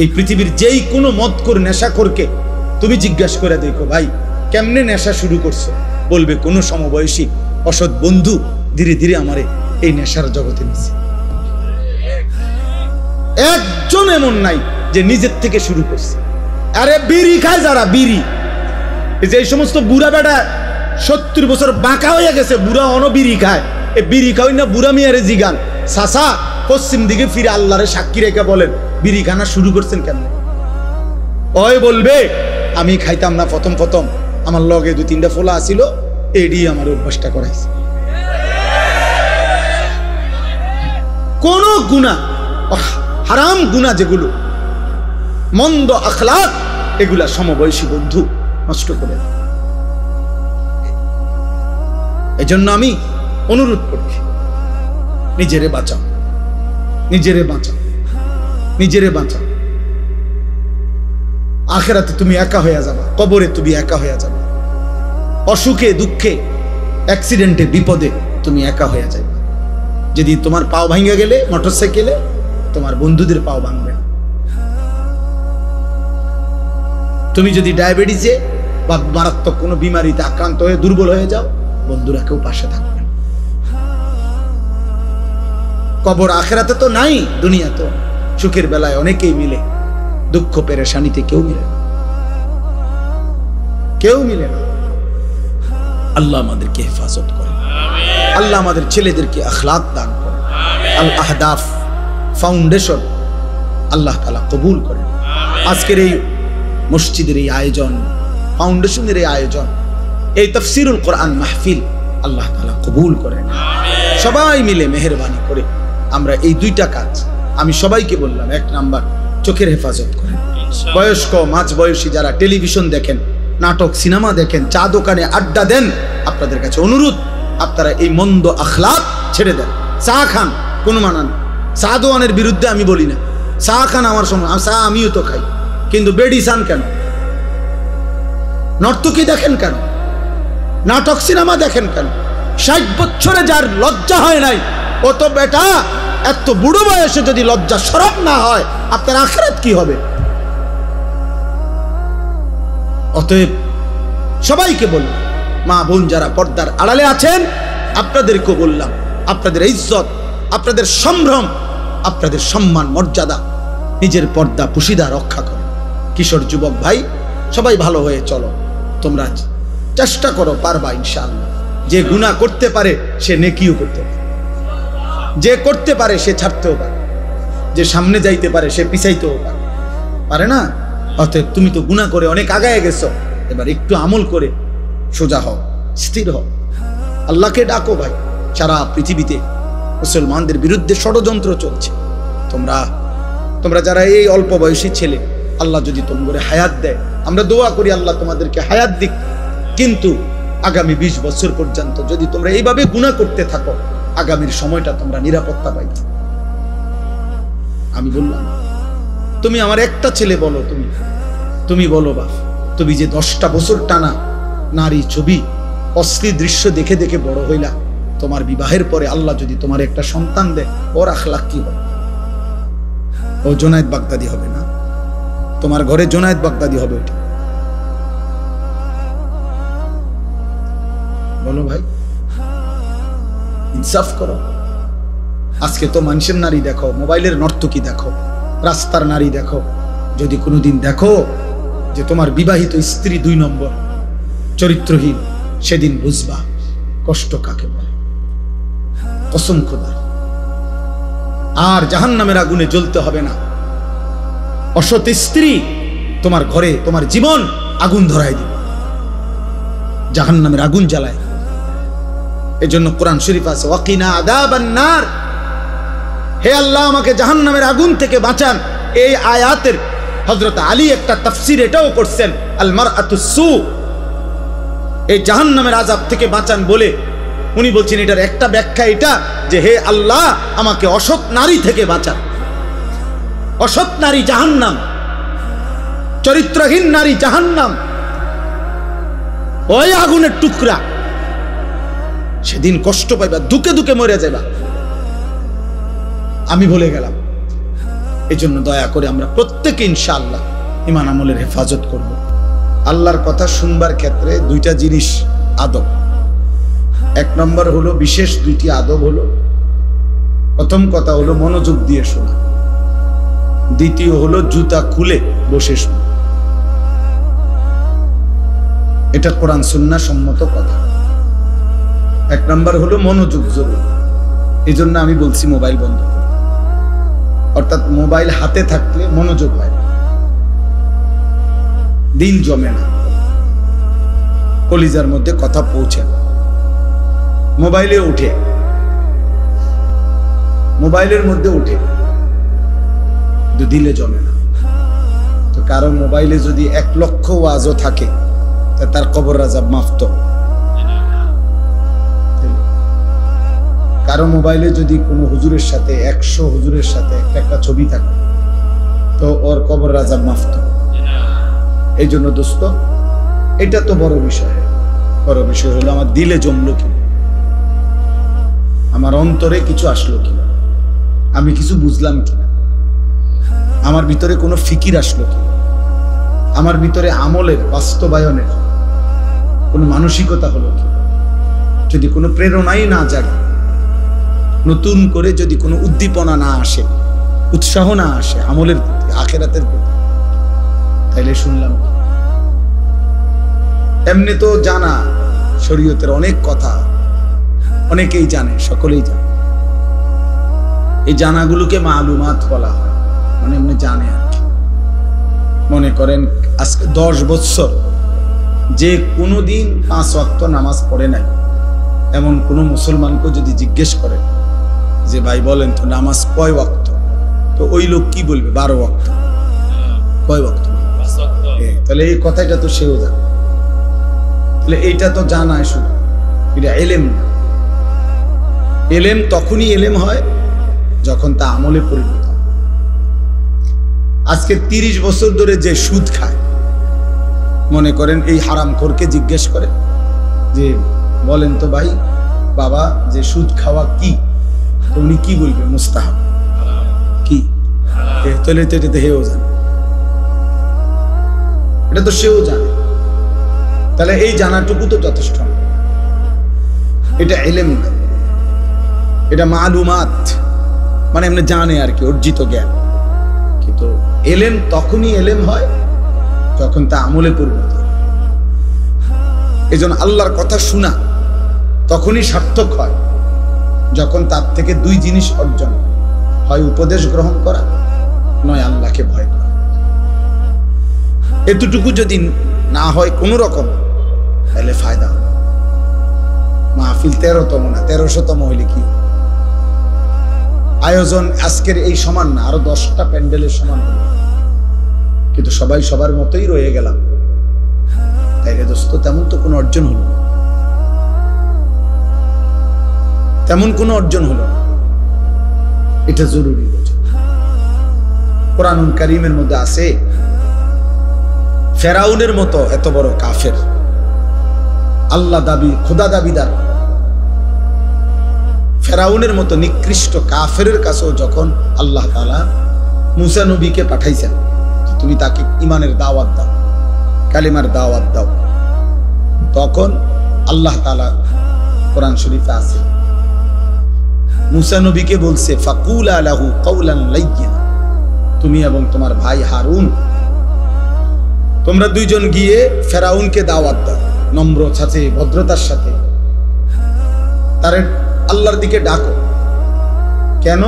এই পৃথিবীর যেই কোনো মদখোর নেশাখোরকে তুমি জিজ্ঞাসা করে দেখো, ভাই কেমনে নেশা শুরু করছো, বলবে কোনো সমবয়সী অসৎ বন্ধু ধীরে ধীরে আমারে এই নেশার জগতে নিছে। একজন এমন নাই যে নিজের থেকে শুরু করছে। আরে বিড়ি খায় যারা, বিড়ি, যে সমস্ত বুড়া বেটা 70 বছর বাঁকা হয়ে গেছে, বুড়া বিড়ি খায়, এই বিড়ি খাওয়াই না বুড়া মিয়ারে জিগান, চাচা পশ্চিম দিকে ফিরে আল্লাহরে সাক্ষী রেখে বলেন বিড়ি খানা শুরু করছেন কেন? ওই বলবে আমি খাইতাম না প্রথম প্রথম, আমার লগে 2-3টা ফোলা আসিল, এডি আমার অভ্যাসটা করাইছে। কোন গুনাহ, হারাম গুনাহ যেগুলো, মন্দ আখলাক, এগুলা সমবয়সী বন্ধু নষ্ট করে। এই জন্য আমি অনুরোধ করছি, নিজেরে বাঁচাও, নিজেরে বাঁচাও, নিজেরে বাঁচাও। আখিরাতে তুমি একা হয়ে যাবা, কবরে তুমি একা হয়ে যাবা, অসুখে দুঃখে অ্যাক্সিডেন্টে বিপদে তুমি একা হয়ে যাবে। যদি তোমার পাও ভাঙে গেলে মোটরসাইকেলে, তোমার বন্ধুদের পাও ভাঙবে না। তুমি যদি ডায়াবেটিসে বা মারাত্মক কোনো বিমারিতে আক্রান্ত হয়ে দুর্বল হয়ে যাও, বন্ধুরা কেউ পাশে থাকবে না। কবর আখিরাতে তো নাই, দুনিয়া তো। সুখের বেলায় অনেকেই মিলে, দুঃখ পেরেশানিতে কেউ মিলে না, কেউ মিলে না। আল্লাহ আমাদেরকে হেফাজত করে, আল্লাহ আমাদের ছেলেদেরকে আখলাক দান করে। আল আহদাফ ফাউন্ডেশন আল্লাহ তাআলা কবুল করেন। আজকের এই মসজিদের এই আয়োজন, ফাউন্ডেশনের এই আয়োজন, এই তাফসীরুল কোরআন মাহফিল আল্লাহ তাআলা কবুল করেন। সবাই মিলে মেহেরবানি করে আমরা এই 2টা কাজ আমি সবাইকে বললাম। 1 নাম্বার, চোখের হেফাজত করেন। বয়স্ক মাঝ বয়সী যারা টেলিভিশন দেখেন, নাটক সিনেমা দেখেন, চা দোকানে আড্ডা দেন, আপনাদের কাছে অনুরোধ, আপনারা এই মন্দ আখলাক ছেড়ে দেন। চা খান, কোনো মানা নেই, চা দোয়ানের বিরুদ্ধে আমি বলি না, চা খান, আমার সময় চা আমিও তো খাই, কিন্তু বেডি চান কেন? নর্তকী দেখেন কেন? নাটক সিনেমা দেখেন কেন? 60 বছরে যার লজ্জা হয় নাই, ও তো বেটা এত বুড়ো বয়সে যদি লজ্জা শরম না হয়, আপনার আখিরাত কি হবে? অতএব সবাইকে বললাম, মা বোন যারা পর্দার আড়ালে আছেন, আপনাদেরকেও বললাম, আপনাদের ইজ্জত, আপনাদের সম্ভ্রম, আপনাদের সম্মান মর্যাদা, নিজের পর্দা পুশিদা রক্ষা করেন। কিশোর যুবক ভাই সবাই ভালো হয়ে চলো, তোমরা চেষ্টা করো, পারবা ইনশাআল্লাহ। যে গুনাহ করতে পারে সে নেকিও করতে পারে, যে করতে পারে সে ছাড়তেও পারে, যে সামনে যাইতে পারে সে পিছাইতেও পারে না। অতএব তুমি তো গুনাহ করে অনেক আগায় গেছো, এবার একটু আমল করে সোজা হও, স্থির হও, আল্লাহকে ডাকো। ভাই সারা পৃথিবীতে মুসলমানদের বিরুদ্ধে ষড়যন্ত্র চলছে। তোমরা যারা এই অল্প বয়সী ছেলে, আল্লাহ যদি তোমাদের হায়াত দেয়, আমরা দোয়া করি আল্লাহ তোমাদেরকে হায়াত দিক, কিন্তু আগামী 20 বছর পর্যন্ত যদি তোমরা এইভাবে গুনাহ করতে থাকো, আগামীর সময়টা তোমরা নিরাপত্তা পাইবে। আমি বললাম, তুমি আমার একটা ছেলে বলো, তুমি বলো বা তুমি যে 10টা বছর টানা নারী ছবি অশ্লীল দৃশ্য দেখে দেখে বড় হইলা, তোমার বিবাহের পরে আল্লাহ যদি তোমার একটা সন্তান দেয়, ওর আখলাক কি হবে? ও জোনায়েদ বাগদাদি হবে না? তোমার ঘরে জোনায়েদ বাগদাদি হবে ওটা? বলো ভাই, ইনসাফ করো। আজকে তো মানুষের নারী দেখো, মোবাইলের নর্তকী দেখো, রাস্তার নারী দেখো। যদি কোনোদিন দেখো যে তোমার বিবাহিত স্ত্রী 2 নম্বর চরিত্রহীন, সেদিন বুঝবা কষ্ট কাকে বলে। কসম খোদার। আর জাহান্নামের আগুনে জ্বলতে হবে না। অসৎ স্ত্রী তোমার ঘরে তোমার জীবন আগুন ধরায় দিবে, জাহান্নামের আগুন জ্বালায়। এজন্য কোরআন শরীফ আছে, ওয়াকিনা আযাবান নার, হে আল্লাহ আমাকে জাহান্নামের আগুন থেকে বাঁচান। এই আয়াতের হযরত আলী একটা তাফসীর এটাও করছেন, আল মারআতুস সু, এই জাহান্নামের আযাব থেকে বাঁচান বলে উনি বলছেন এটার একটা ব্যাখ্যা এটা যে হে আল্লাহ আমাকে অসৎ নারী থেকে বাঁচান। অসৎ নারী জাহান্নাম, চরিত্রহীন নারী জাহান্নাম, ওই আগুনের টুকরা। সেদিন কষ্ট পাইবা, দুকে দুকে মরে যাইবা। আমি বলে গেলাম এই জন্য দয়া করে আমরা প্রত্যেকে ইনশাআল্লাহ ঈমান আমলের হেফাজত করব। আল্লাহর কথা শুনবার ক্ষেত্রে দুইটা জিনিস আদব। এক নম্বর হলো, বিশেষ দুইটি আদব হলো, প্রথম কথা হলো মনোযোগ দিয়ে শোনা, দ্বিতীয় হলো জুতা খুলে বসে শোনা। এটা কোরআন সুন্নাহ সম্মত কথা। এক নম্বর হলো মনোযোগ জরুরি, এই জন্য আমি বলছি মোবাইল বন্ধ করতে। অর্থাৎ মোবাইল হাতে থাকলে মনোযোগ হয় না, দিল জমে না, কলিজার মধ্যে কথা পৌঁছে না। মোবাইলে উঠে, মোবাইলের মধ্যে উঠে, কিন্তু দিলে জমে না। তো কারো মোবাইলে যদি 1 লক্ষ ওয়াজও থাকে, তা তার কবর আযাব মাফ তো। কারো মোবাইলে যদি কোনো হুজুরের সাথে 100 হুজুরের সাথে একটা ছবি থাকে, তো ওর কবর আযাব মাফ তো। এই জন্য দোস্ত, এটা তো বড় বিষয়। বড় বিষয় হলো আমার দিলে জমলো কি, আমার অন্তরে কিছু আসলো কিনা, আমি কিছু বুঝলাম কিনা, আমার ভিতরে কোনো ফিকির আসলো কিনা, আমার ভিতরে আমলের বাস্তবায়নের কোনো মানসিকতা হলো কিনা। যদি কোনো প্রেরণাই না জাগে, নতুন করে যদি কোনো উদ্দীপনা না আসে, উৎসাহ না আসে আমলের প্রতি, আখিরাতের প্রতি, তাইলে শুনলাম। এমনি তো জানা শরীয়তের অনেক কথা, অনেকেই জানে, সকলেই জানে। এই জানাগুলোকে মালুমাত বলা হয়, মানে এমনি জানে আর কি। মনে করেন আজকে 10 বছর যে কোনোদিন 5 ওয়াক্ত নামাজ পড়ে নাই, এমন কোনো মুসলমানকে যদি জিজ্ঞেস করে যে ভাই বলেন তো নামাজ কয় ওয়াক্ত, তো ওই লোক কি বলবে? 12 ওয়াক্ত। কয় ওয়াক্ত? তাহলে এই কথাটা তো সেও জানে। তাহলে এইটা তো জানায় শুধু, এটা এলেম না। এলেম তখনই এলেম হয় যখন তা আমলে পরিণত হয়। আজকে 30 বছর ধরে যে সুদ খায়, মনে করেন এই হারামখোরকে জিজ্ঞেস করে যে বলেন তো ভাই বাবা যে সুদ খাওয়া কি, তো উনি কি বলবে? মুস্তাহাব। কি? তাহলে তো এটা হেও জানে, এটা তো সেও জানে। তাহলে এই জানাটুকু তো যথেষ্ট না, এটা এলেম না, এটা মালুমাত, মানে এমনি জানে আর কি, অর্জিত জ্ঞান। কিন্তু এলেম তখনই এলেম হয় যখন তা আমলে পরিণত হয়। এই জন্য আল্লাহর কথা শোনা তখনই সার্থক হয় যখন তার থেকে 2 জিনিস অর্জন হয়, উপদেশ গ্রহণ করা, নয় আল্লাহকে ভয় করা। এতটুকু যদি না হয় কোনো রকম, তাহলে ফায়দা হবে। মাহফিল 13তম না 1300তম হইলে কি আয়োজন আজকের এই সমান না, আরো 10টা প্যান্ডেলের সমান হলো, কিন্তু সবাই সবার মতোই রয়ে গেলাম। তাই রে দোস্ত, তেমন তো কোনো অর্জন হলো না, তেমন কোনো অর্জন হলো না। এটা জরুরি। কোরআনুল কারীমের মধ্যে আছে ফেরাউনের মতো এত বড় কাফের, আল্লাহ দাবি, খোদা দাবিদার ফেরাউনের মতো নিকৃষ্ট কাফেরের কাছেও যখন আল্লাহ তাআলা মুসা নবীকে পাঠাইছেন, তুমি তাকে ঈমানের দাওয়াত দাও, কালিমার দাওয়াত দাও, তখন আল্লাহ তাআলা কোরআন শরীফে আছে মুসা নবীকে বলছে ফাকুলা লাহু কাওলান লাইয়িনা, তুমি এবং তোমার ভাই হারুন তোমরা 2 জন গিয়ে ফেরাউনকে দাওয়াত দাও, নম্রতার সাথে, ভদ্রতার সাথে তার আল্লাহর দিকে ডাকো। কেন?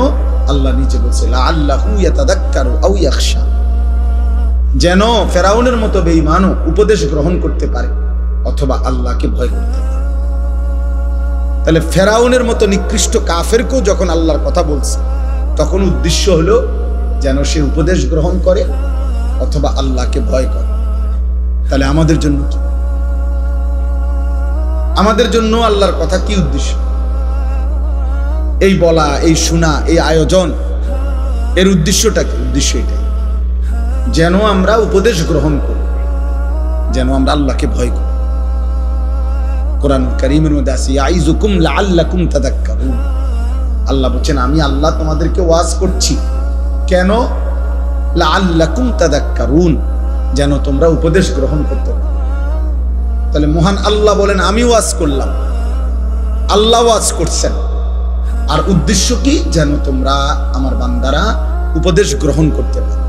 আল্লাহ নিচে বলছে লাআল্লাহু ইয়াতাযাক্কারু আও ইয়াখশা, যেন ফেরাউনের মতো বেঈমানও উপদেশ গ্রহণ করতে পারে অথবা আল্লাহকে ভয় করতে পারে। তাহলে ফেরাউনের মতো নিকৃষ্ট কাফেরকেও যখন আল্লাহর কথা বলছে, তখন উদ্দেশ্য হলো যেন সে উপদেশ গ্রহণ করে অথবা আল্লাহকে ভয় করে। তাহলে আমাদের জন্য কি? আমাদের জন্য আল্লাহর কথা কি উদ্দেশ্য? এই বলা, এই শোনা, এই আয়োজন, এর উদ্দেশ্যটা কি? উদ্দেশ্য এটাই, যেন আমরা উপদেশ গ্রহণ করি, যেন আমরা আল্লাহকে ভয় করি। কোরআন কারীমের মধ্যে আছে ইয়াইযুকুম লাআল্লাকুম তাযাক্কারুন, আল্লাহ বলেন আমি আল্লাহ তোমাদেরকে ওয়াজ করছি। কেন? লাআল্লাকুম তাযাক্কারুন, যেন তোমরা উপদেশ গ্রহণ করতে পারো। তাহলে মহান আল্লাহ বলেন আমি ওয়াজ করলাম, আল্লাহ ওয়াজ করছেন, আর উদ্দেশ্য কি? যেন তোমরা আমার বান্দারা উপদেশ গ্রহণ করতে পারো।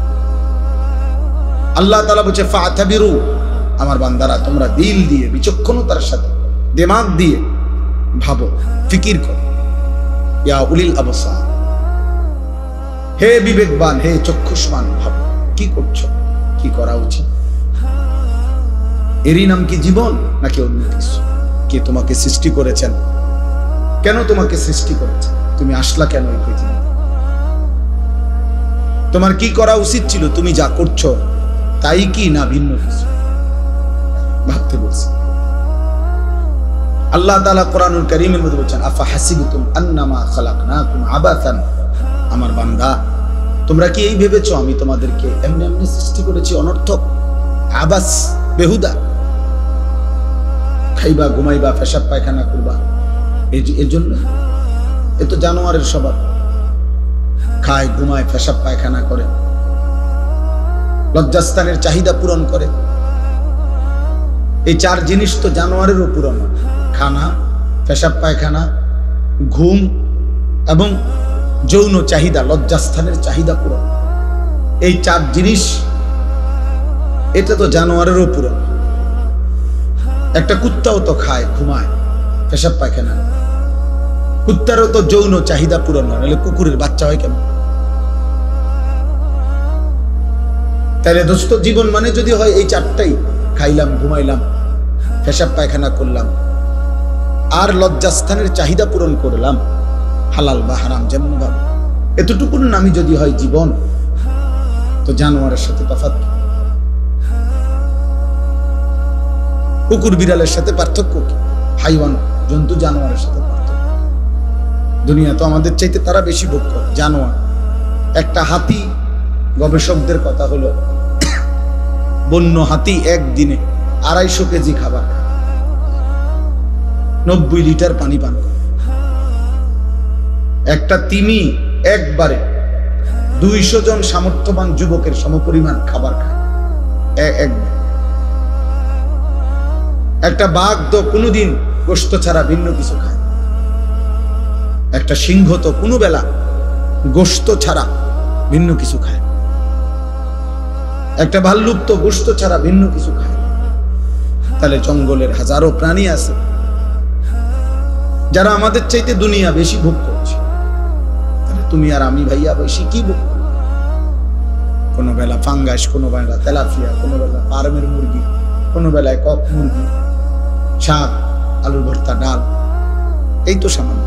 আল্লাহ তাআলা বলছে ফাতাবিরু, আমার বান্দারা তোমরা দিল দিয়ে বিচক্ষণতার সাথে দিমাগ দিয়ে ভাবো, ফিকির করো। ইয়া উলিল আবসার, হে বিবেকবান, হে চক্ষুষ্মান, ভাবো কি করছো, কি করা উচিত। এরই নাম কি জীবন নাকি অন্য কিছু? কে তোমাকে সৃষ্টি করেছেন? কেন তোমাকে সৃষ্টি করেছেন? তুমি আসলা কেন এই পৃথিবীতে? তোমার কি করা উচিত ছিল? তুমি যা করছো তাই কি না ভিন্ন কিছু? ভাবতে বলছি। আল্লাহ তাআলা কোরআনুল কারীমের মধ্যে বলেছেন আফা হাসিবতুম আন্নামা খালাকনাকুম আবাসান, আমার বান্দা তোমরা কি এই ভেবেছো আমি তোমাদেরকে এমনি এমনি সৃষ্টি করেছি অনর্থক, আবাস, বেহুদা? খাইবা, ঘুমাইবা, পেশাব পায়খানা করবা, এর জন্য? এ তো জানোয়ারের স্বভাব, খায়, ঘুমায়, পেশাব পায়খানা করে, লজ্জাস্থানের চাহিদা পূরণ করে। এই চার জিনিস তো জানোয়ারেরও পূরণ হয়, খানা, পেশাব পায়খানা, ঘুম এবং যৌন চাহিদা, লজ্জাস্থানের চাহিদা পূরণ। এই চার জিনিস এটা তো জানোয়ারেরও পূরণ। একটা কুত্তাও তো খায়, ঘুমায়, পেশাব পায়খানা, কুত্তারও তো যৌন চাহিদা পূরণ হয়, নাহলে কুকুরের বাচ্চা হয় কেমন? তাহলে দোস্ত জীবন মানে যদি হয় এই চারটাই, খাইলাম, ঘুমাইলাম, পেশাব পায়খানা করলাম, আর লজ্জাস্থানের চাহিদা পূরণ করলাম, হালাল বা হারাম যেমন ভাবে, এতটুকুর নামই যদি হয় জীবন, তো জানোয়ারের সাথে তফাৎ কি? কুকুর বিড়ালের সাথে পার্থক্য কি? হাইওয়ান, জন্তু জানোয়ারের সাথে পার্থক্য? দুনিয়া তো আমাদের চাইতে তারা বেশি ভোগ করে, জানোয়ার। একটা হাতি, গবেষকদের কথা হলো বন্য হাতি একদিনে 250 কেজি খাবার খায়, 90 লিটার পানি পান করে। একটা তিমি একবারে 200 জন সামর্থ্যবান যুবকের সমপরিমাণ খাবার খায় একবার। একটা বাঘ তো কোনোদিন গোশত ছাড়া ভিন্ন কিছু খায়। একটা সিংহ তো কোনো বেলা গোশত ছাড়া ভিন্ন কিছু খায়। একটা ভাল্লুক তো গোশত ছাড়া ভিন্ন কিছু খায়। তাহলে জঙ্গলের হাজারো প্রাণী আছে যারা আমাদের চাইতে দুনিয়া বেশি ভোগ করছে। তাহলে তুমি আর আমি ভাইয়া বেশি কি ভোগ করি? কোনো বেলা ফাঙ্গাস, কোনো বেলা তেলাপিয়া, কোনো বেলা ফার্মের মুরগি, কোনো বেলায় কক মুরগি, শাক, আলুর ভর্তা, ডাল, এই তো সামান্য।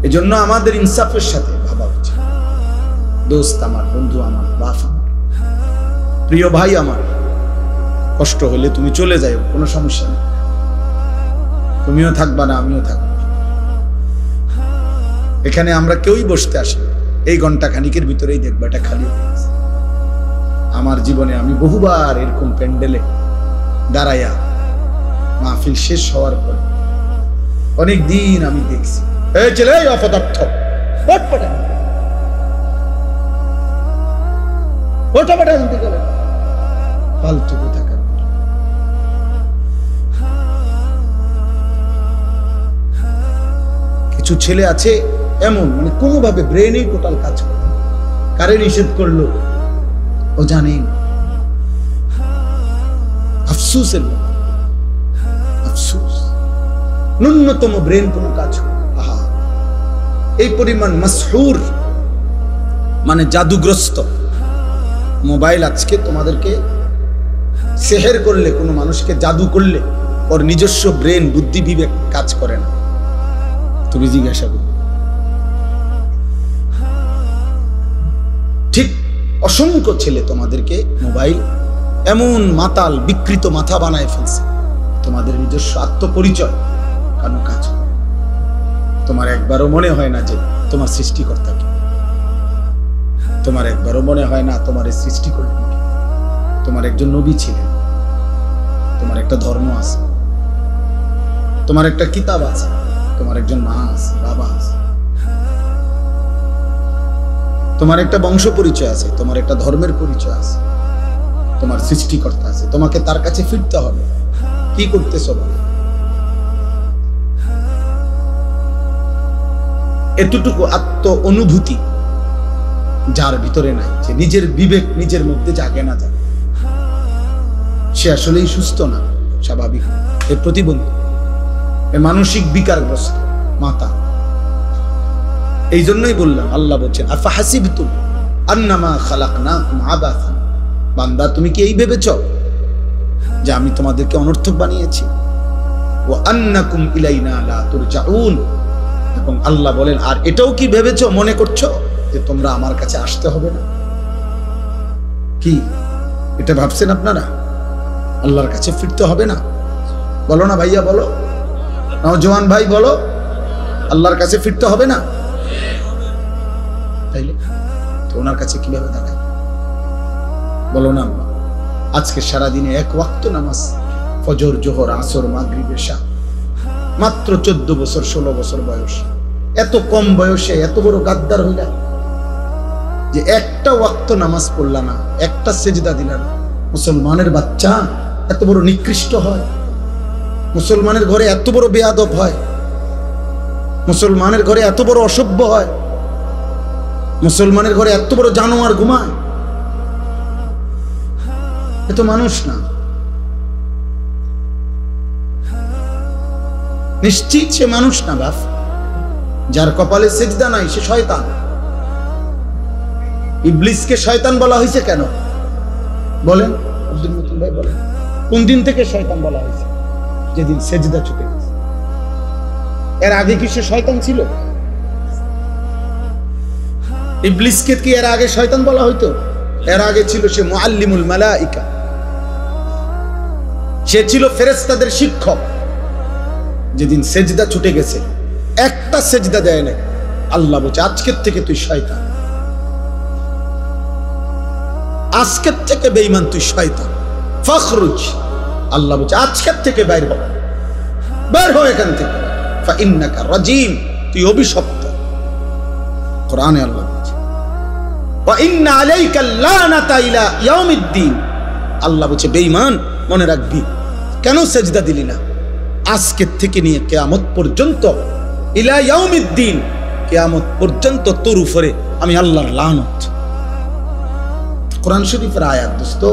এই জন্য আমাদের ইনসাফের সাথে ভাবা উচিত। দোস্ত আমার, বন্ধু আমার, বাপ আমার, প্রিয় ভাই আমার, কষ্ট হলে তুমি চলে যাও, কোনো সমস্যা নেই। তুমিও থাকবা না, আমিও থাকবো। এখানে আমরা কেউই বসতে আসি, এই ঘন্টা খানিকের ভিতরেই দেখবা এটা খালি হয়ে গেছে। আমার জীবনে আমি বহুবার এরকম প্যান্ডেলে দাঁড়াইয়া মাহফিল শেষ হওয়ার পর অনেক দিন আমি দেখছি, এই ছেলে অপদার্থ, ফালতু কোথাকার। কিছু ছেলে আছে এমন, মানে কোনোভাবে ব্রেনেই টোটাল কাজ করে। কারে নিষেধ করলো ও জানেই না। আফসোসের আফসোস, ন্যূনতম ব্রেন কোনো কাজ করে। আহা, এই পরিমাণ মাসহুর, মানে জাদুগ্রস্ত মোবাইল আজকে তোমাদেরকে সেহের করলে, কোনো মানুষকে জাদু করলে ওর নিজস্ব ব্রেন, বুদ্ধি, বিবেক কাজ করে না। তুমি জিজ্ঞাসা করো। ঠিক অসংখ্য ছেলে তোমাদেরকে মোবাইল এমন মাতাল, বিকৃত মাথা বানায় ফেলছে, তোমাদের নিজস্ব আত্মপরিচয় কারণ কাজ করে। তোমার একবারও মনে হয় না যে তোমার সৃষ্টিকর্তা কে। তোমার একবারও মনে হয় না তোমার এই সৃষ্টি করলেন কে। তোমার একজন নবী ছিলেন, তোমার একটা ধর্ম আছে, তোমার একটা কিতাব আছে, তোমার একজন মা আছে, বাবা আছে। তোমার একটা বংশ পরিচয় আছে, তোমার একটা ধর্মের পরিচয় আছে, তোমার সৃষ্টিকর্তা আছে, তোমাকে তার কাছে ফিরতে হবে। কি করতেছ? এতটুকু আত্ম অনুভূতি যার ভিতরে নাই, যে নিজের বিবেক নিজের মধ্যে জাগে না, জাগে, সে আসলেই সুস্থ না, স্বাভাবিক, এ প্রতিবন্ধী, এ মানসিক বিকারগ্রস্ত মাতা। এই জন্যই বললাম, আল্লাহ বলছেন আফা হাসিবতুম আন্নামা খালাকনাকুম আবাসান, বান্দা তুমি কি এই ভেবেছ যে আমি তোমাদেরকে অনর্থক বানিয়েছি? ওয়া আন্নাকুম ইলাইনা লা তুরজাউন, এবং আল্লাহ বলেন আর এটাও কি ভেবেছ, মনে করছো যে তোমরা আমার কাছে আসতে হবে না? কি এটা ভাবছেন আপনারা? আল্লাহর কাছে ফিরতে হবে না? বলো না ভাইয়া, বলো, নওজোয়ান ভাই বলো, আল্লাহর কাছে ফিরতে হবে না? তাইলে তো ওনার কাছে কিভাবে দাঁড়ায়? বলো না। আজকে সারাদিনে এক ওয়াক্ত নামাজ, ফজর, জোহর, আসর, মাগরিব, এশা, মাত্র 14 বছর 16 বছর বয়স, এত কম বয়সে এত বড় গাদ্দার হইলা যে একটা ওয়াক্ত নামাজ পড়লা না, একটা সেজদা দিলা না। মুসলমানের বাচ্চা এত বড় নিকৃষ্ট হয়, মুসলমানের ঘরে এত বড় বেয়াদব হয়, মুসলমানের ঘরে এত বড় অসভ্য হয়, মুসলমানের ঘরে এত বড় জানোয়ার ঘুমায়। এত মানুষ না, নিশ্চিত সে মানুষ না বাপ। যার কপালে সেজদা নাই সে শয়তান। ইবলিসকে শয়তান বলা হয়েছে কেন বলেন? আব্দুল মতিন ভাই বলেন, কোন দিন থেকে শয়তান বলা হয়েছে? যেদিন সেজদা ছুটে গেছে। এর আগে কি সে শয়তান ছিল? ইবলিসকে কি এর আগে শয়তান বলা হইতো? এর আগে ছিল সে মুআল্লিমুল মালাইকা, সে ছিল ফেরেশতাদের শিক্ষক। যেদিন সেজদা ছুটে গেছে, একটা সেজদা দেয় না, আল্লাহ বলছে আজকের থেকে তুই শয়তান, আজকের থেকে বেঈমান, তুই শয়তান, ফখরুজ। আল্লাহ বলছে আজকের থেকে বাইর হ, বের হ এখান থেকে, ফাইন্নাকা রাজিম, তুই অভিশপ্ত। কোরআনে আল্লাহ বলছে ওয়া ইন্না আলাইকা লানাতা ইলা ইয়াউমিদ্দিন। আল্লাহ বলছে বেঈমান, মনে রাখবি, কেন সেজদা দিলি না? আজকের থেকে নিয়ে কিয়ামত পর্যন্ত, ইলা ইয়াউমিদ্দিন, কিয়ামত পর্যন্ত তোর উপরে আমি আল্লাহর লানত। কোরআন শরীফের আয়াত দোস্ত,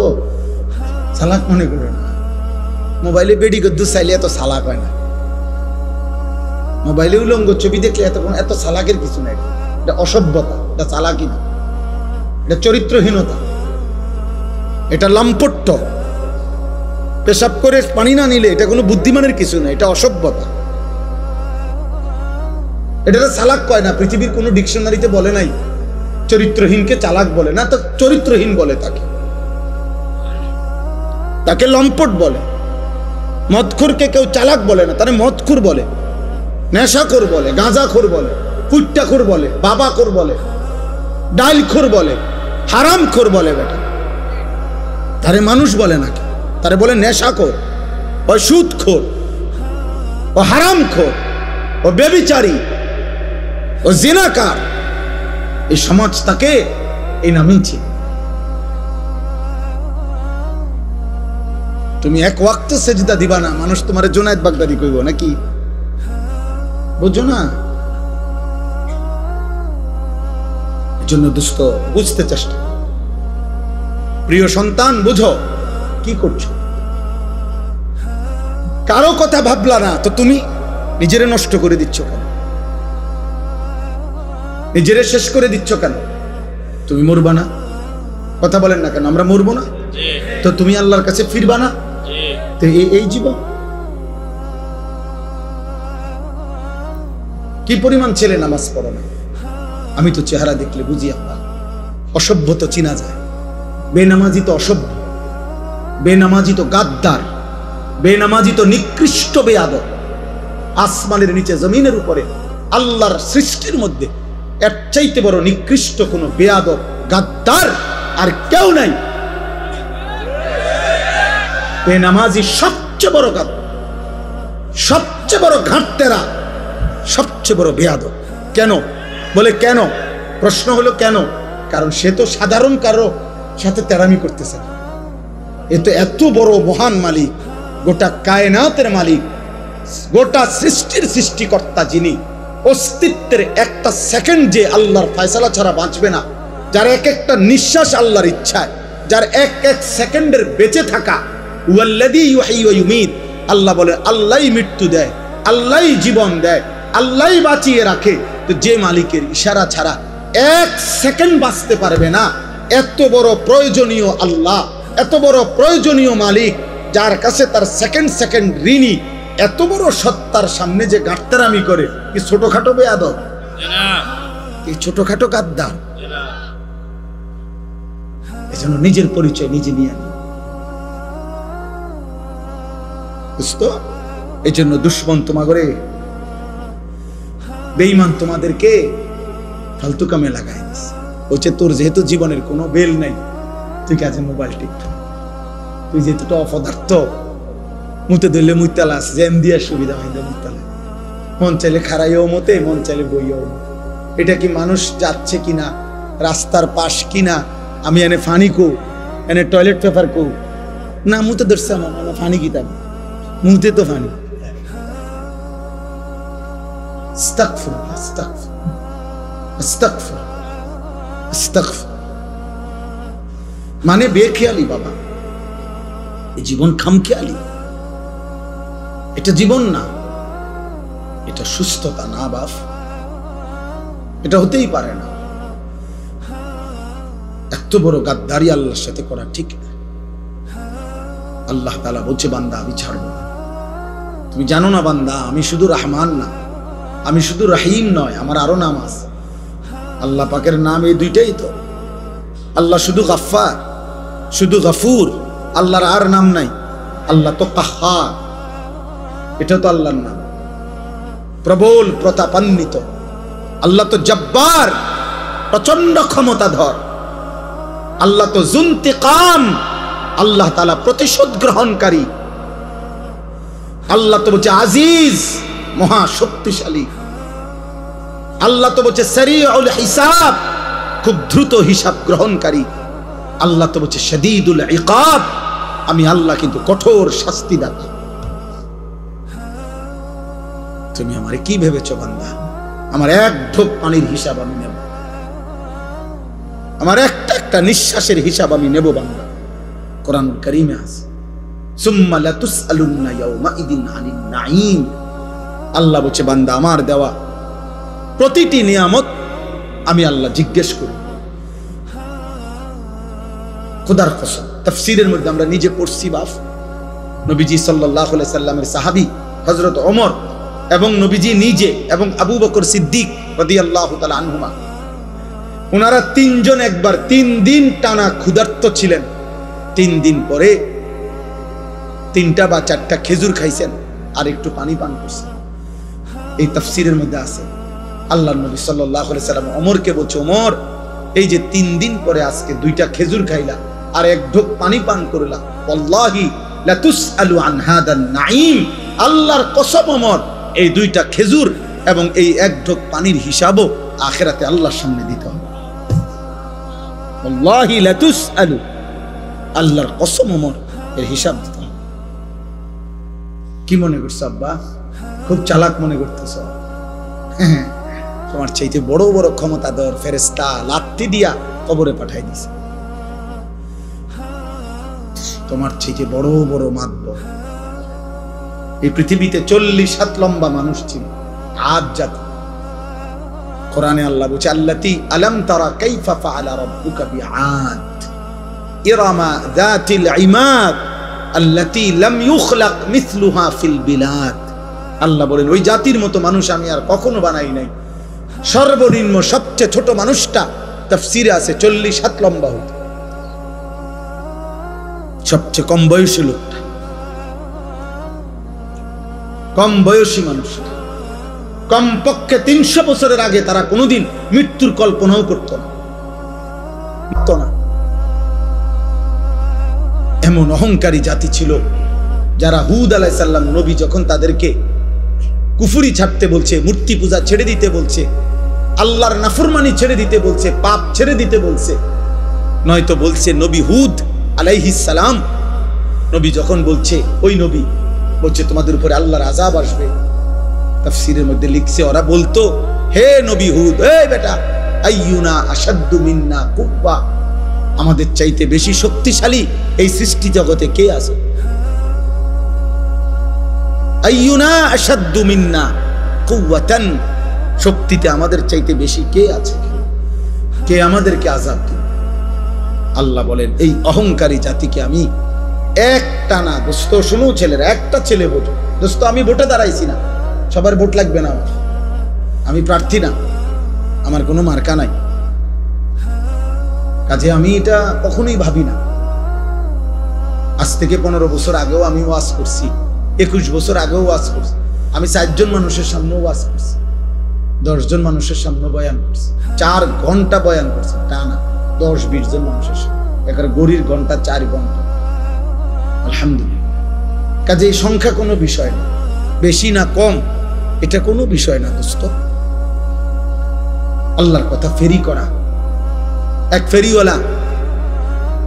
সালাক মনে করো না। মোবাইলে বেডি গদ্দু চাইলে এত সালাক হয় না, মোবাইলে উলঙ্গ ছবি দেখলে এত সালাকের কিছু নাই। এটা অসভ্যতা, এটা চালাকি না, এটা চরিত্রহীনতা, এটা লম্পট্য। পেশাব করে পানি না নিলে এটা কোনো বুদ্ধিমানের কিছু না, এটা অসভ্যতা। এটা চালাক কয় না, পৃথিবীর কোনো ডিকশনারিতে বলে নাই চরিত্রহীনকে চালাক বলে না, তো চরিত্রহীন বলে তাকে লম্পট বলে। মদখোরকে কেউ চালাক বলে না, তারে মদখোর বলে, নেশাখোর বলে, গাঁজাখোর বলে, কুট্টাখোর বলে, বাবাখোর বলে, ডাইলখোর বলে, হারামখোর বলে। বেটা তারে মানুষ বলে নাকি? তারে বলে নেশাখোর, ও সুদখোর, ও হারামখোর, ও ব্যভিচারী, ও জিনাকার। এই সমাজ তাকে এই নামেই ছিল। তুমি এক ওয়াক্ত সেজদা দিবা না, মানুষ তোমার জুনায়েদ বাগদাদি কইব নাকি? বুঝছো না? এজন্য দোস্ত বুঝতে চেষ্টা, প্রিয় সন্তান, বুঝো কি করছো। কারো কথা ভাবলা না তো তুমি নিজেরে নষ্ট করে দিচ্ছ কেন? নিজেরে শেষ করে দিচ্ছ কেন? তুমি মরবা না? কথা বলেন না কেন? আমরা মরবো না? তো তুমি আল্লাহর কাছে ফিরবা না? তো এই জীবন কি পরিমাণ ছেলে নামাজ পড়ে না? আমি তো চেহারা দেখলে বুঝি আল্লাহ। অসভ্য তো চিনা যায়, বেনামাজি তো অসভ্য, বেনামাজি তো গাদ্দার, বেনামাজি তো নিকৃষ্ট বেয়াদব। আসমানের নিচে জমিনের উপরে আল্লাহর সৃষ্টির মধ্যে এর চাইতে বড় নিকৃষ্ট কোন বেয়াদব গাদ্দার আর কেউ নাই। বেনামাজি সবচেয়ে বড় গাদ্দার, সবচেয়ে বড় ঘাটতেরা, সবচেয়ে বড় বেয়াদব। কেন বলে? কেন? প্রশ্ন হলো কেন? কারণ সে তো সাধারণ কারো সাথে তেরামি করতেছে না। এ তো এত বড় মহান মালিক, গোটা কায়নাতের মালিক, গোটা সৃষ্টির সৃষ্টিকর্তা, যিনি অস্তিত্বের একটা সেকেন্ড যে আল্লাহর ফয়সালা ছাড়া বাঁচবে না, যার এক একটা নিঃশ্বাস আল্লাহর ইচ্ছায়, যার এক এক সেকেন্ডের বেঁচে থাকা, ওয়াল্লাযী ইউহয়ী ওয়া ইউমীত, আল্লাহ বলে আল্লাহই মৃত্যু দেয়, আল্লাহই জীবন দেয়, আল্লাহই বাঁচিয়ে রাখে। তো যে মালিকের ইশারা ছাড়া এক সেকেন্ড বাঁচতে পারবে না, এত বড় প্রয়োজনীয় আল্লাহ, এত বড় প্রয়োজনীয় মালিক, যার কাছে তার সেকেন্ড সেকেন্ড ঋণী, এত বড় সত্তার সামনে যে গাঁটতারামি করে, কি ছোটখাটো বেয়াদব, কি ছোটখাটো গাদ্দার। এজন্য নিজের পরিচয় নিজে নিয়ে আনি, বুঝতো? এই জন্য দুশ্মন তোমাগরে, বেঈমান তোমাদেরকে ফালতু কামে লাগাই দিছে। বলছে তোর যেহেতু জীবনের কোনো বেল নাই, তুই কাজে মোবাইল টিপ, তুই যেহেতু অপদার্থ, মুতে ধরলে মুতালা আছে, জ্যাম দিয়ে সুবিধা হয় মুতালা, মন চাইলে খারাইও মতে, মন চাইলে বইও মতে। এটা কি মানুষ যাচ্ছে কিনা, রাস্তার পাশ কিনা, আমি এনে ফানি কো, এনে টয়লেট পেপার কো, না মুতে ধরছে আমার ফানি কিতাব, মুতে তো ফানি। আস্তাগফিরুল্লাহ, আস্তাগফিরুল্লাহ, আস্তাগফিরুল্লাহ, আস্তাগফিরুল্লাহ। মানে বেখেয়ালি বাবা, এই জীবন খামখেয়ালি, এটা জীবন না, এটা সুস্থতা না বাপ, এটা হতেই পারে না। এত বড় গাদ্দারি আল্লাহর সাথে করা ঠিক না। আল্লাহ তাআলা বলছে বান্দা আমি ছাড়বো না। তুমি জানো না বান্দা, আমি শুধু রহমান না, আমি শুধু রহিম নয়, আমার আরো নাম আছে। আল্লাহ পাকের নাম এই দুইটাই তো। আল্লাহ শুধু গাফফার, শুধু গফুর, আল্লাহর আর নাম নাই। আল্লাহ তো কাহ্হার, এটা তো আল্লাহর নাম। প্রবল প্রতাপান্বিত আল্লাহ তো জব্বার, প্রচন্ড ক্ষমতাধর। আল্লাহ তো যুন্তিকাম, আল্লাহ তাআলা প্রতিশোধ গ্রহণকারী। আল্লাহ তো বলছে আজিজ, মহা শক্তিশালী। আল্লাহ তো বলছে সারিউল হিসাব, খুব দ্রুত হিসাব গ্রহণকারী। আল্লাহ তো বলছে শাদীদুল ইকাব, আমি আল্লাহ কিন্তু কঠোর শাস্তিদাতা। তুমি আমারে কি ভেবেছো বান্দা? আমার এক ঢোক পানির হিসাব আমি নেব, আমার একটা একটা নিঃশ্বাসের হিসাব আমি নেব বান্দা। কোরআনুল কারীমে আছে সুম্মা লাতুসআলুন্না ইয়াওমাইদিন আনিন নাঈম। আল্লাহ বলছে বান্দা আমার দেওয়া প্রতিটি নিয়ামত আমি আল্লাহ জিজ্ঞেস করি। খোদার কসম, তাফসীরের মধ্যে আমরা নিজে পড়ছি বাপ, নবীজি সাল্লাল্লাহু আলাইহি সাল্লামের সাহাবী হযরত ওমর এবং নবীজি নিজে এবং আবু বকর সিদ্দিক রাদিয়াল্লাহু তাআলা আনহুমা, ওনারা তিনজন একবার 3 দিন টানা ক্ষুধার্ত ছিলেন। 3 দিন পরে 3টা বা 4টা খেজুর খাইছেন আর একটু পানি পান করছেন। এই তাফসীরের মধ্যে আছে। আল্লাহর নবী সাল্লাল্লাহু আলাইহি সাল্লাম ওমরকে বলছে, ওমর এই যে 3 দিন পরে আজকে 2টা খেজুর খাইলা আর এক ঢোক পানি পান করলা, ওয়াল্লাহি লাতুসআলু আন হাদান নাঈম, আল্লাহর কসম ওমর এই 2টা খেজুর এবং এই এক ঢোক পানির হিসাবও আখিরাতে আল্লাহর সামনে দিতে হবে। ওয়াল্লাহি লাতুসআলু, আল্লাহর কসম ওমর এর হিসাব দিতে হবে। কি মনে করছো আব্বা? খুব চালাক মনে করতেছ? তোমার চাইতে বড় বড় ক্ষমতাধর ফেরেশতা লাত্তি দিয়া কবরে পাঠাই দিছে। তোমার চাইতে বড় বড় মাতবর এই পৃথিবীতে 40 হাত লম্বা মানুষ ছিল, আদ জাতি। কোরআনে আল্লাহ বলছে আল্লাতী আলাম তারা কাইফা ফাআলা রাব্বুকা বিআদ ইরামা যাতিল ইমাদ আল্লাতী লাম ইউখলাক মিথলুহা ফিল বিলাদ। আল্লাহ বলেন ওই জাতির মতো মানুষ আমি আর কখনো বানাই নাই। সর্বনিম্ন সবচেয়ে ছোট মানুষটা তাফসীরে আছে 40 হাত লম্বা হতো, সবচেয়ে কম বয়সী লোকটা, কম বয়সী মানুষ। কমপক্ষে 300 বছরের আগে তারা কোনোদিন মৃত্যুর কল্পনাও করত না। এমন অহংকারী জাতি ছিল যারা হুদ আলাইহিস সালাম নবী যখন তাদেরকে কুফরি ছাড়তে বলছে, মূর্তি পূজা ছেড়ে দিতে বলছে, আল্লাহর নাফরমানি ছেড়ে দিতে বলছে, পাপ ছেড়ে দিতে বলছে। নয়তো বলছে নবী হুদ আলাইহিস সালাম, নবী যখন বলছে, ওই নবী বলছে তোমাদের উপরে আল্লাহর আযাব আসবে। তাফসীরের মধ্যে লিখছে ওরা বলতো, হে নবী হুদ, এই বেটা, আইয়ুনা আশাদ্দু মিন্না কুওয়া, আমাদের চাইতে বেশি শক্তিশালী এই সৃষ্টি জগতে কে আছে? আইয়ুনা আশাদ্দু মিন্না কুওয়াতান, শক্তিতে আমাদের চাইতে বেশি কে আছে? কে আমাদেরকে আযাব দিবে? আল্লাহ বলেন এই অহংকারী জাতিকে আমি একটা না, দোস্ত শুনো ছেলেরা, একটা ছেলে ভোট, দোস্ত আমি ভোটে দাঁড়াইছি না, সবার ভোট লাগবে না আমার, আমি প্রার্থী না, আমার কোনো মার্কা নাই, কাজে আমি এটা কখনোই ভাবি না। আজ থেকে 15 বছর আগেও আমি ওয়াজ করছি, 21 বছর আগেও ওয়াজ করছি, আমি 4 জন মানুষের সামনেও ওয়াজ করছি, 10 জন মানুষের সামনে বয়ান করছি, 4 ঘন্টা বয়ান করছি টানা, 10-20 জন মানুষের সামনে, এখানে গড়ির ঘন্টা 4 ঘন্টা, আলহামদুলিল্লাহ। কাজে এই সংখ্যা কোনো বিষয় না, বেশি না কম এটা কোনো বিষয় না দোস্ত। আল্লাহর কথা ফেরি করা, এক ফেরিওয়ালা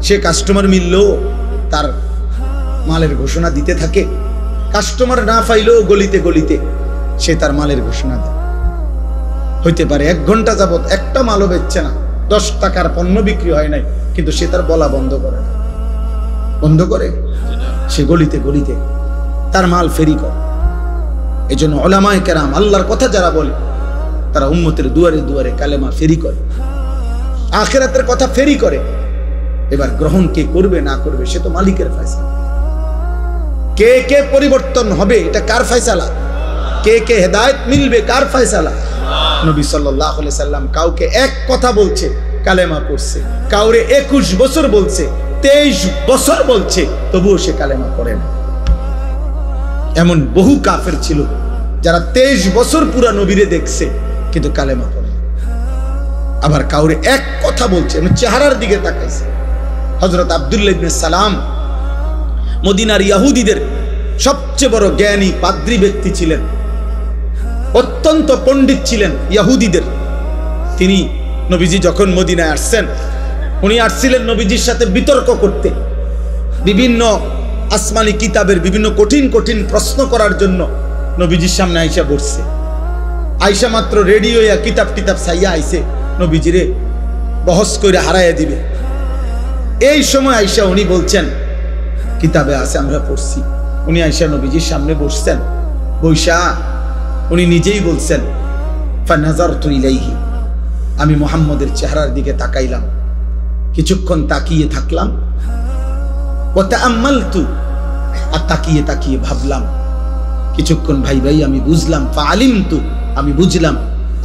সে কাস্টমার মিললেও তার মালের ঘোষণা দিতে থাকে, কাস্টমার না পাইলেও গলিতে গলিতে সে তার মালের ঘোষণা দেয়। হইতে পারে 1 ঘন্টা যাবত একটা মালও বেচছে না, 10 টাকার পণ্য বিক্রি হয় নাই, কিন্তু সে তার বলা বন্ধ করে না, বন্ধ করে সে গলিতে গলিতে তার মাল ফেরি করে। এই জন্য উলামায়ে কেরাম আল্লাহর কথা যারা বলে তারা উম্মতের দুয়ারে দুয়ারে কালেমা ফেরি করে, আখিরাতের কথা ফেরি করে। এবার গ্রহণ কে করবে না করবে সে তো মালিকের ফয়সালা। কে কে পরিবর্তন হবে এটা কার ফয়সালা? কে কে হেদায়েত মিলবে কার ফয়সালা? নবী সাল্লাল্লাহু আলাইহি সাল্লাম কাউকে এক কথা বলছে, কালেমা পড়ছে, কাউরে 21 বছর বলছে, 23 বছর বলছে, তবুও সে কালেমা পড়ে না। এমন বহু কাফের ছিল যারা 23 বছর পুরা নবীরে দেখছে কিন্তু কালেমা পড়ে। আবার কাউরে এক কথা বলছে, চেহারার দিকে তাকাইছে। হযরত আব্দুল্লাহ ইবনে সালাম মদিনার ইহুদিদের সবচেয়ে বড় জ্ঞানী পাদ্রী ব্যক্তি ছিলেন, অত্যন্ত পণ্ডিত ছিলেন ইহুদিদের। তিনি নবীজি যখন মদিনায় আসছেন, উনি আসছিলেন নবীজির সাথে বিতর্ক করতে, বিভিন্ন আসমানি কিতাবের বিভিন্ন কঠিন কঠিন প্রশ্ন করার জন্য নবীজির সামনে আইসা বসছে। আইসা মাত্র রেডি হইয়া কিতাব টিতাব চাইয়া আইসে নবীজিরে বহস করে হারাইয়া দিবে। এই সময় আইসা উনি বলছেন কিতাবে আছে আমরা পড়ছি। উনি আইসা নবীজির সামনে বসছেন, বৈশা উনি নিজেই বলছেন ফানাজারতু ইলাইহি, আমি মুহাম্মদের চেহারার দিকে তাকাইলাম, কিছুক্ষণ তাকিয়ে থাকলাম, ওয়া তাআম্মালতু, আর তাকিয়ে তাকিয়ে ভাবলাম, কিছুক্ষণ ভাই আমি বুঝলাম, ফাআলিমতু, আমি বুঝলাম,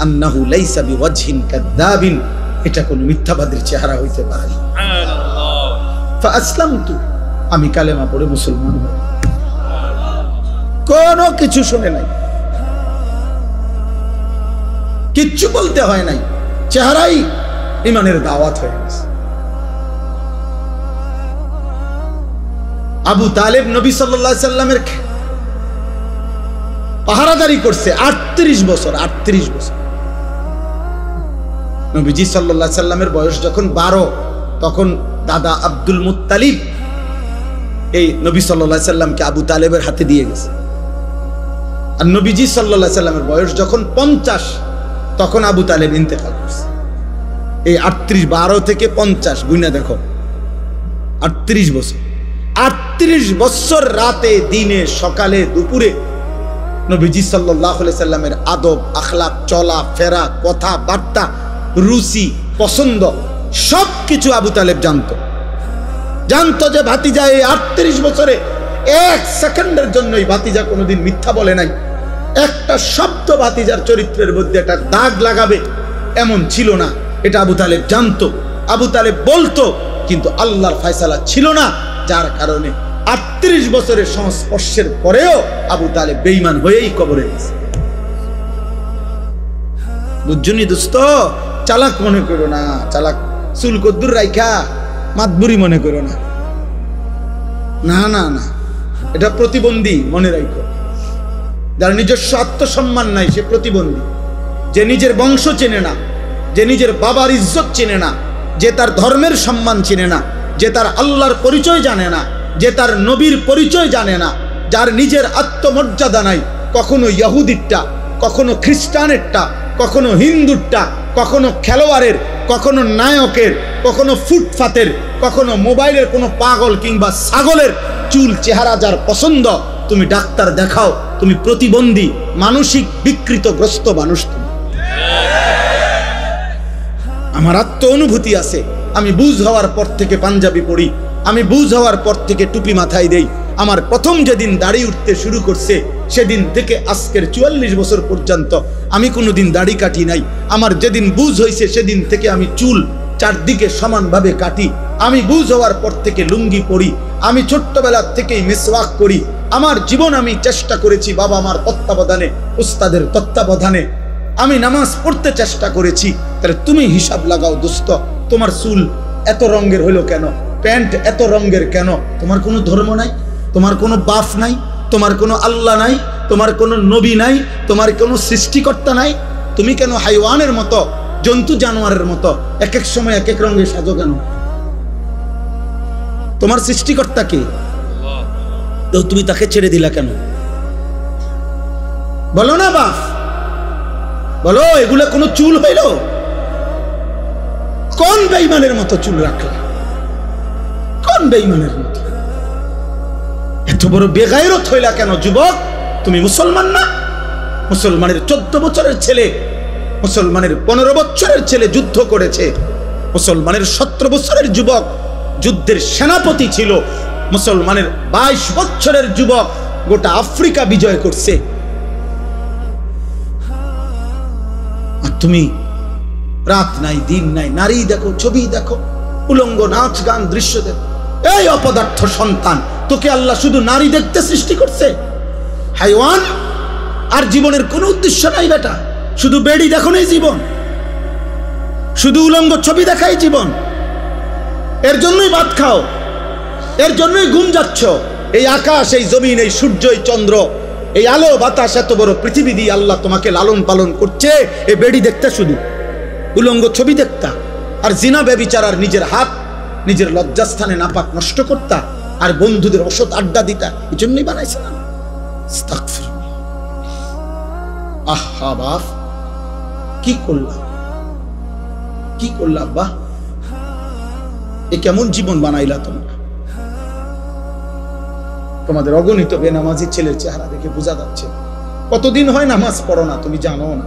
আন্নাহু লাইসা বিওয়াজহিন কাযাবিন, এটা কোন মিথ্যাবাদীর চেহারা হইতে পারে না। সুবহানাল্লাহ। ফাআসলামতু, আমি কালেমা পড়ে মুসলমান হই। কোনো কিছু শুনে নাই, কিচ্ছু বলতে হয় নাই, চেহারাই ইমানের দাওয়াত হয়ে গেছে। আবু তালেব নবী সাল্লাল্লাহু আলাইহি সাল্লামের পাহারাদারি করছে 38 বছর। 38 বছর নবীজি সাল্লাল্লাহু আলাইহি সাল্লামের বয়স যখন 12, তখন দাদা আব্দুল মুত্তালিব এই নবী সাল্লাল্লাহু আলাইহি সাল্লামকে আবু তালেবের হাতে দিয়ে গেছে। আর নবীজি সাল্লাল্লাহু আলাইহি সাল্লামের বয়স যখন 50, তখন আবু তালেব ইন্তেকাল করছে। এই 38, 12 থেকে 50 গুণা দেখো, 38 বছর। 38 বছর রাতে দিনে সকালে দুপুরে নবীজি সাল্লাল্লাহু আলাইহি সাল্লামের আদব আখলাক, চলা ফেরা, কথা বার্তা, রুচি পছন্দ সবকিছু আবু তালেব জানতো যে ভাতিজা এই 38 বছরে 1 সেকেন্ডের জন্যই ভাতিজা কোনোদিন মিথ্যা বলে নাই। একটা শব্দ ভাতিজার চরিত্রের মধ্যে একটা দাগ লাগাবে এমন ছিল না, এটা আবু তালেব জানতো। আবু তালেব বলতো, কিন্তু আল্লাহর ফয়সালা ছিল না, যার কারণে 38 বছরের সংস্পর্শের পরেও আবু তালেব বেঈমান হয়েই কবরে গেছে। বুঝছনি দোস্ত? চালাক মনে করো না, চালাক চুল কদ্দুর রাইখা মাতবুরি মনে করো না, না না না, এটা প্রতিবন্ধী মনে রাখো। যার নিজস্ব আত্মসম্মান নাই সে প্রতিবন্ধী। যে নিজের বংশ চেনে না, যে নিজের বাবার ইজ্জত চেনে না, যে তার ধর্মের সম্মান চেনে না, যে তার আল্লাহর পরিচয় জানে না, যে তার নবীর পরিচয় জানে না, যার নিজের আত্মমর্যাদা নাই, কখনো ইহুদিরটা, কখনো খ্রিস্টানেরটা, কখনো হিন্দুরটা, কখনো খেলোয়াড়ের, কখনো নায়কের, কখনো ফুটপাতের, কখনো মোবাইলের কোনো পাগল কিংবা ছাগলের চুল চেহারা যার পছন্দ, তুমি ডাক্তার দেখাও, তুমি প্রতিবন্ধী, মানসিক বিকৃতগ্রস্ত মানুষ। তুমি, আমার আত্ম অনুভূতি আছে, আমি বুঝ হওয়ার পর থেকে পাঞ্জাবি পড়ি, আমি বুঝ হওয়ার পর থেকে টুপি মাথায় দেই। আমার প্রথম যেদিন দাড়ি উঠতে শুরু করছে সেদিন থেকে আজকের 44 বছর পর্যন্ত আমি কোনোদিন দাড়ি কাটি নাই। আমার যেদিন বুঝ হয়েছে সেদিন থেকে আমি চুল চারদিকে সমানভাবে কাটি। আমি বুঝ হওয়ার পর থেকে লুঙ্গি পরি, আমি ছোট্টবেলার থেকেই মিসওয়াক করি। আমার জীবন আমি চেষ্টা করেছি বাবা আমার তত্ত্বাবধানে, উস্তাদের তত্ত্বাবধানে আমি নামাজ পড়তে চেষ্টা করেছি। তাহলে তুমি হিসাব লাগাও দোস্ত, তোমার চুল এত রঙের হইলো কেন, প্যান্ট এত রঙের কেন? তোমার কোনো ধর্ম নাই, তোমার কোনো বাপ নাই, তোমার কোনো আল্লাহ নাই, তোমার কোনো নবী নাই, তোমার কোনো সৃষ্টিকর্তা নাই। তুমি কেন হাইওয়ানের মতো, জন্তু জানোয়ারের মতো এক এক সময় এক এক রঙে সাজো কেন? তোমার সৃষ্টিকর্তা কে? তো তুমি তাকে ছেড়ে দিলা কেন? বলো না বাপ, বলো, এগুলা কোনো চুল হইল? কোন বেঈমানের মতো চুল রাখলা? কোন বেঈমানের মতো? এত বড় বেগায়রত হইলা কেন যুবক? তুমি মুসলমান না? মুসলমানের 14 বছরের ছেলে, মুসলমানের 15 বছরের ছেলে যুদ্ধ করেছে, মুসলমানের 17 বছরের যুবক যুদ্ধের সেনাপতি ছিল, মুসলমানের 22 বছরের যুবক গোটা আফ্রিকা বিজয় করছে। আর তুমি রাত নাই দিন নাই, নারী দেখো, ছবি দেখো, উলঙ্গ নাচ গান দৃশ্য দেখো। এই অপদার্থ সন্তান, তোকে আল্লাহ শুধু নারী দেখতে সৃষ্টি করছে? হাইওয়ান। আর জীবনের কোনো উদ্দেশ্য নাই বেটা, শুধু বেড়ি দেখো নাই জীবন, শুধু উলঙ্গ ছবি দেখাই জীবন। এর জন্যই ভাত খাও, এর জন্যই ঘুম যাচ্ছ। এই আকাশ, এই জমিন, এই সূর্য, এই চন্দ্র, এই আলো বাতাস, এত বড় পৃথিবী দিয়ে আল্লাহ তোমাকে লালন পালন করছে এই বেড়ি দেখতে, শুধু উলঙ্গ ছবি দেখতা, আর জিনা ব্যভিচার, আর নিজের হাত নিজের লজ্জাস্থানে নাপাক নষ্ট করতা, আর বন্ধুদের অসৎ আড্ডা দিতা। এই জন্যই বানাইছে না? আহা বাপ, কি করলাম, কি করলা আব্বা? এ কেমন জীবন বানাইলা তোমরা? তোমাদের অগণিত বেনামাজি ছেলের চেহারা দেখে বোঝা যাচ্ছে কতদিন হয় নামাজ পড়ো না, তুমি জানো না।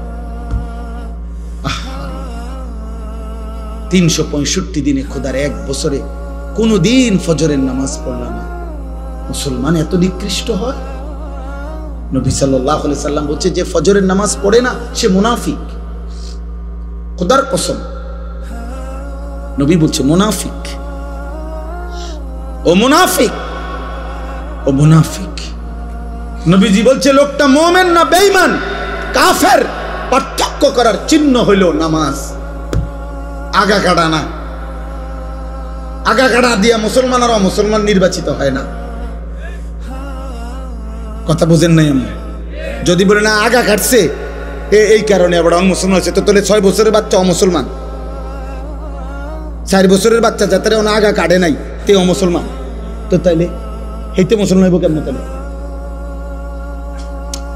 365 দিনে খোদার এক বছরে কোনদিন ফজরের নামাজ পড়লাম না। মুসলমান এত নিকৃষ্ট হয়? নবী সাল্লাল্লাহু আলাইহি সাল্লাম বলছে, যে ফজরের নামাজ পড়ে না সে মুনাফিক। খোদার কসম, নবী বলছে মুনাফিক, ও মুনাফিক, ও মুনাফিক। নবীজি বলছে লোকটা মুমিন না বেঈমান, কাফের, পার্থক্য করার চিহ্ন হইল নামাজ। আগা কাটা না, আগা কাটা দিয়া মুসলমান আর অমুসলমান নির্বাচিত হয় না। কথা বুঝেন নাই? আমি যদি বলে না আগা কাটছে এই কারণে আবার অমুসলমান হচ্ছে, তো তাহলে 6 বছরের বাচ্চা অমুসলমান, 4 বছরের বাচ্চা যাতে ওনা আগা কাটে নাই তে অমুসলমান, তো তাইলে হেইতে মুসলমান হইব কেমন? তাহলে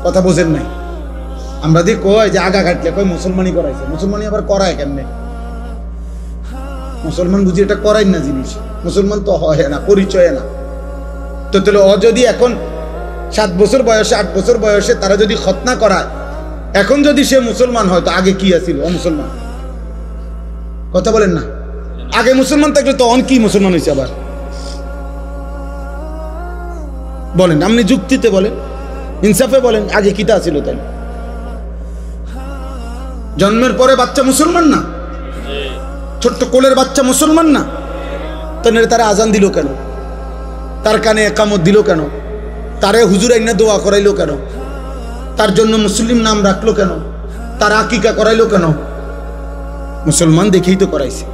কথা বুঝেন নাই? আমরা দিয়ে কয় যে আগা কাটলে কয় মুসলমানই করাইছে, মুসলমানই আবার করায় কেমনে? মুসলমান বুঝি এটা করাই না জিনিস, মুসলমান তো হয় না, পরিচয় না। তো তাহলে ও যদি এখন 7 বছর বয়সে, 8 বছর বয়সে তারা যদি খতনা করায়, এখন যদি সে মুসলমান হয় তো আগে কি আছিল? অমুসলমান। কথা বলেন না? আগে মুসলমান থাকলে তো অন কি মুসলমান হয়েছে আবার? বলেন, আপনি যুক্তিতে বলেন, ইনসাফে বলেন, আগে কিতা ছিল? তাই জন্মের পরে বাচ্চা মুসলমান না? ছোট্ট কোলের বাচ্চা মুসলমান না? তাহলে তারা আজান দিল কেন? তার কানে একামত দিল কেন? তারে হুজুর আইনা দোয়া করাইলো কেন? তার জন্য মুসলিম নাম রাখলো কেন? তার আকিকা করাইলো কেন? মুসলমান দেখেই তো করাইছে।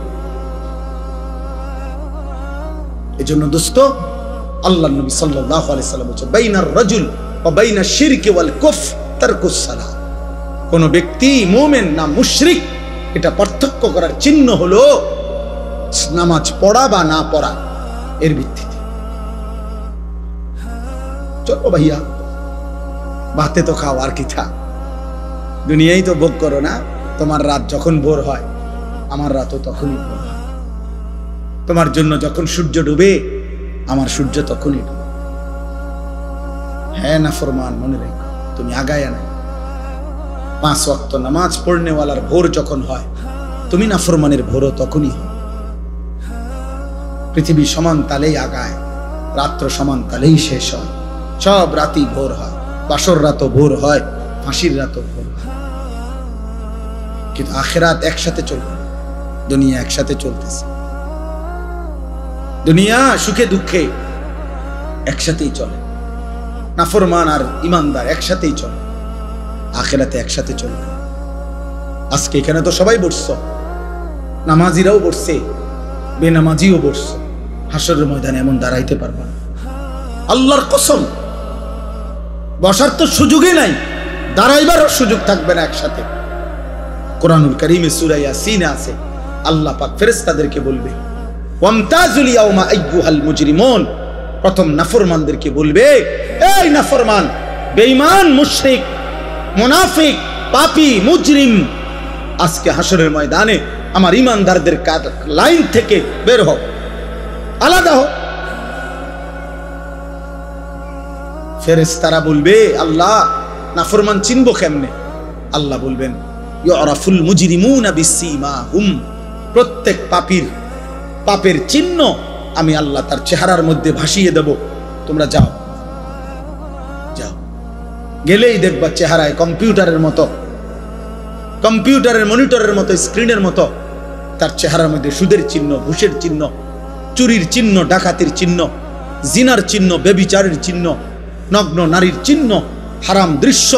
এজন্য দোস্ত, আল্লাহ নবী সাল্লাল্লাহু আলাইহি সাল্লাম বলেছেন, বাইনার রাজুল ওয়া বাইনাশ শিরকি ওয়াল কুফর তারকুস সালাহ। কোন ব্যক্তি মুমিন না মুশরিক এটা পার্থক্য করার চিহ্ন হলো নামাজ পড়া বা না পড়া এর ভিত্তিতে। চলো ভাইয়া, ভাতে তো খাও, আর কি থা, দুনিয়ায় তো ভোগ করো না। তোমার রাত যখন ভোর হয় আমার রাতও তখনই ভোর হয়। তোমার জন্য যখন সূর্য ডুবে আমার সূর্য তখনই ডুবে। হ্যাঁ নাফরমান, মনে রেখো তুমি আগায়া নাই। 5 ওয়াক্ত নামাজ পড়নেওয়ালার ভোর যখন হয় তুমি নাফরমানের ভোরও তখনই হয়। পৃথিবী সমান তালেই আগায়, রাত্র সমান তালেই শেষ হয়। সব রাতই ভোর হয়, বাসর রাতও ভোর হয়, ফাঁসির রাতও ভোর হয়। কিন্তু আখিরাত একসাথে চলবে, দুনিয়া একসাথে চলতেছে। দুনিয়া সুখে দুঃখে একসাথেই চলে, নাফরমান আর ইমানদার একসাথেই চলে, আখিরাতে একসাথে চলবে। আজকে এখানে তো সবাই বসছো, নামাজিরাও বসছে, বেনামাজিও বসছে। হাসরের ময়দানে এমন দাঁড়াইতে পারবা না, আল্লাহর কসম। বসার তো সুযোগই নাই, দাঁড়াইবারও সুযোগ থাকবে না একসাথে। কোরআনুল কারীমে সূরা ইয়াসিনে আছে, আল্লাহ পাক ফেরেশতাদেরকে বলবে ওয়ামতাজুল ইয়াউমা আইয়ুহাল মুজরিমুন। প্রথম নাফরমানদেরকে বলবে, এই নাফরমান, বেঈমান, মুশরিক, মুনাফিক, পাপী, মুজরিম, আজকে হাসরের ময়দানে আমার ঈমানদারদের লাইন থেকে বের হও, আলাদা হও। ফেরেশতারা বলবে, আল্লাহ নাফরমান চিনবো কেমনে? আল্লাহ বলবেন ইউরাফুল মুজরিমুনা বিসীমাহুম। প্রত্যেক পাপীর পাপের চিহ্ন আমি আল্লাহ তার চেহারার মধ্যে ভাসিয়ে দেব। তোমরা যাও, যাও, গেলেই দেখবা চেহারায় কম্পিউটারের মতো, কম্পিউটারের মনিটরের মতো, স্ক্রিনের মতো তার চেহারার মধ্যে সুদের চিহ্ন, ঘুষের চিহ্ন, চুরির চিহ্ন, ডাকাতির চিহ্ন, জিনার চিহ্ন, ব্যভিচারের চিহ্ন, নগ্ন নারীর চিহ্ন, হারাম দৃশ্য,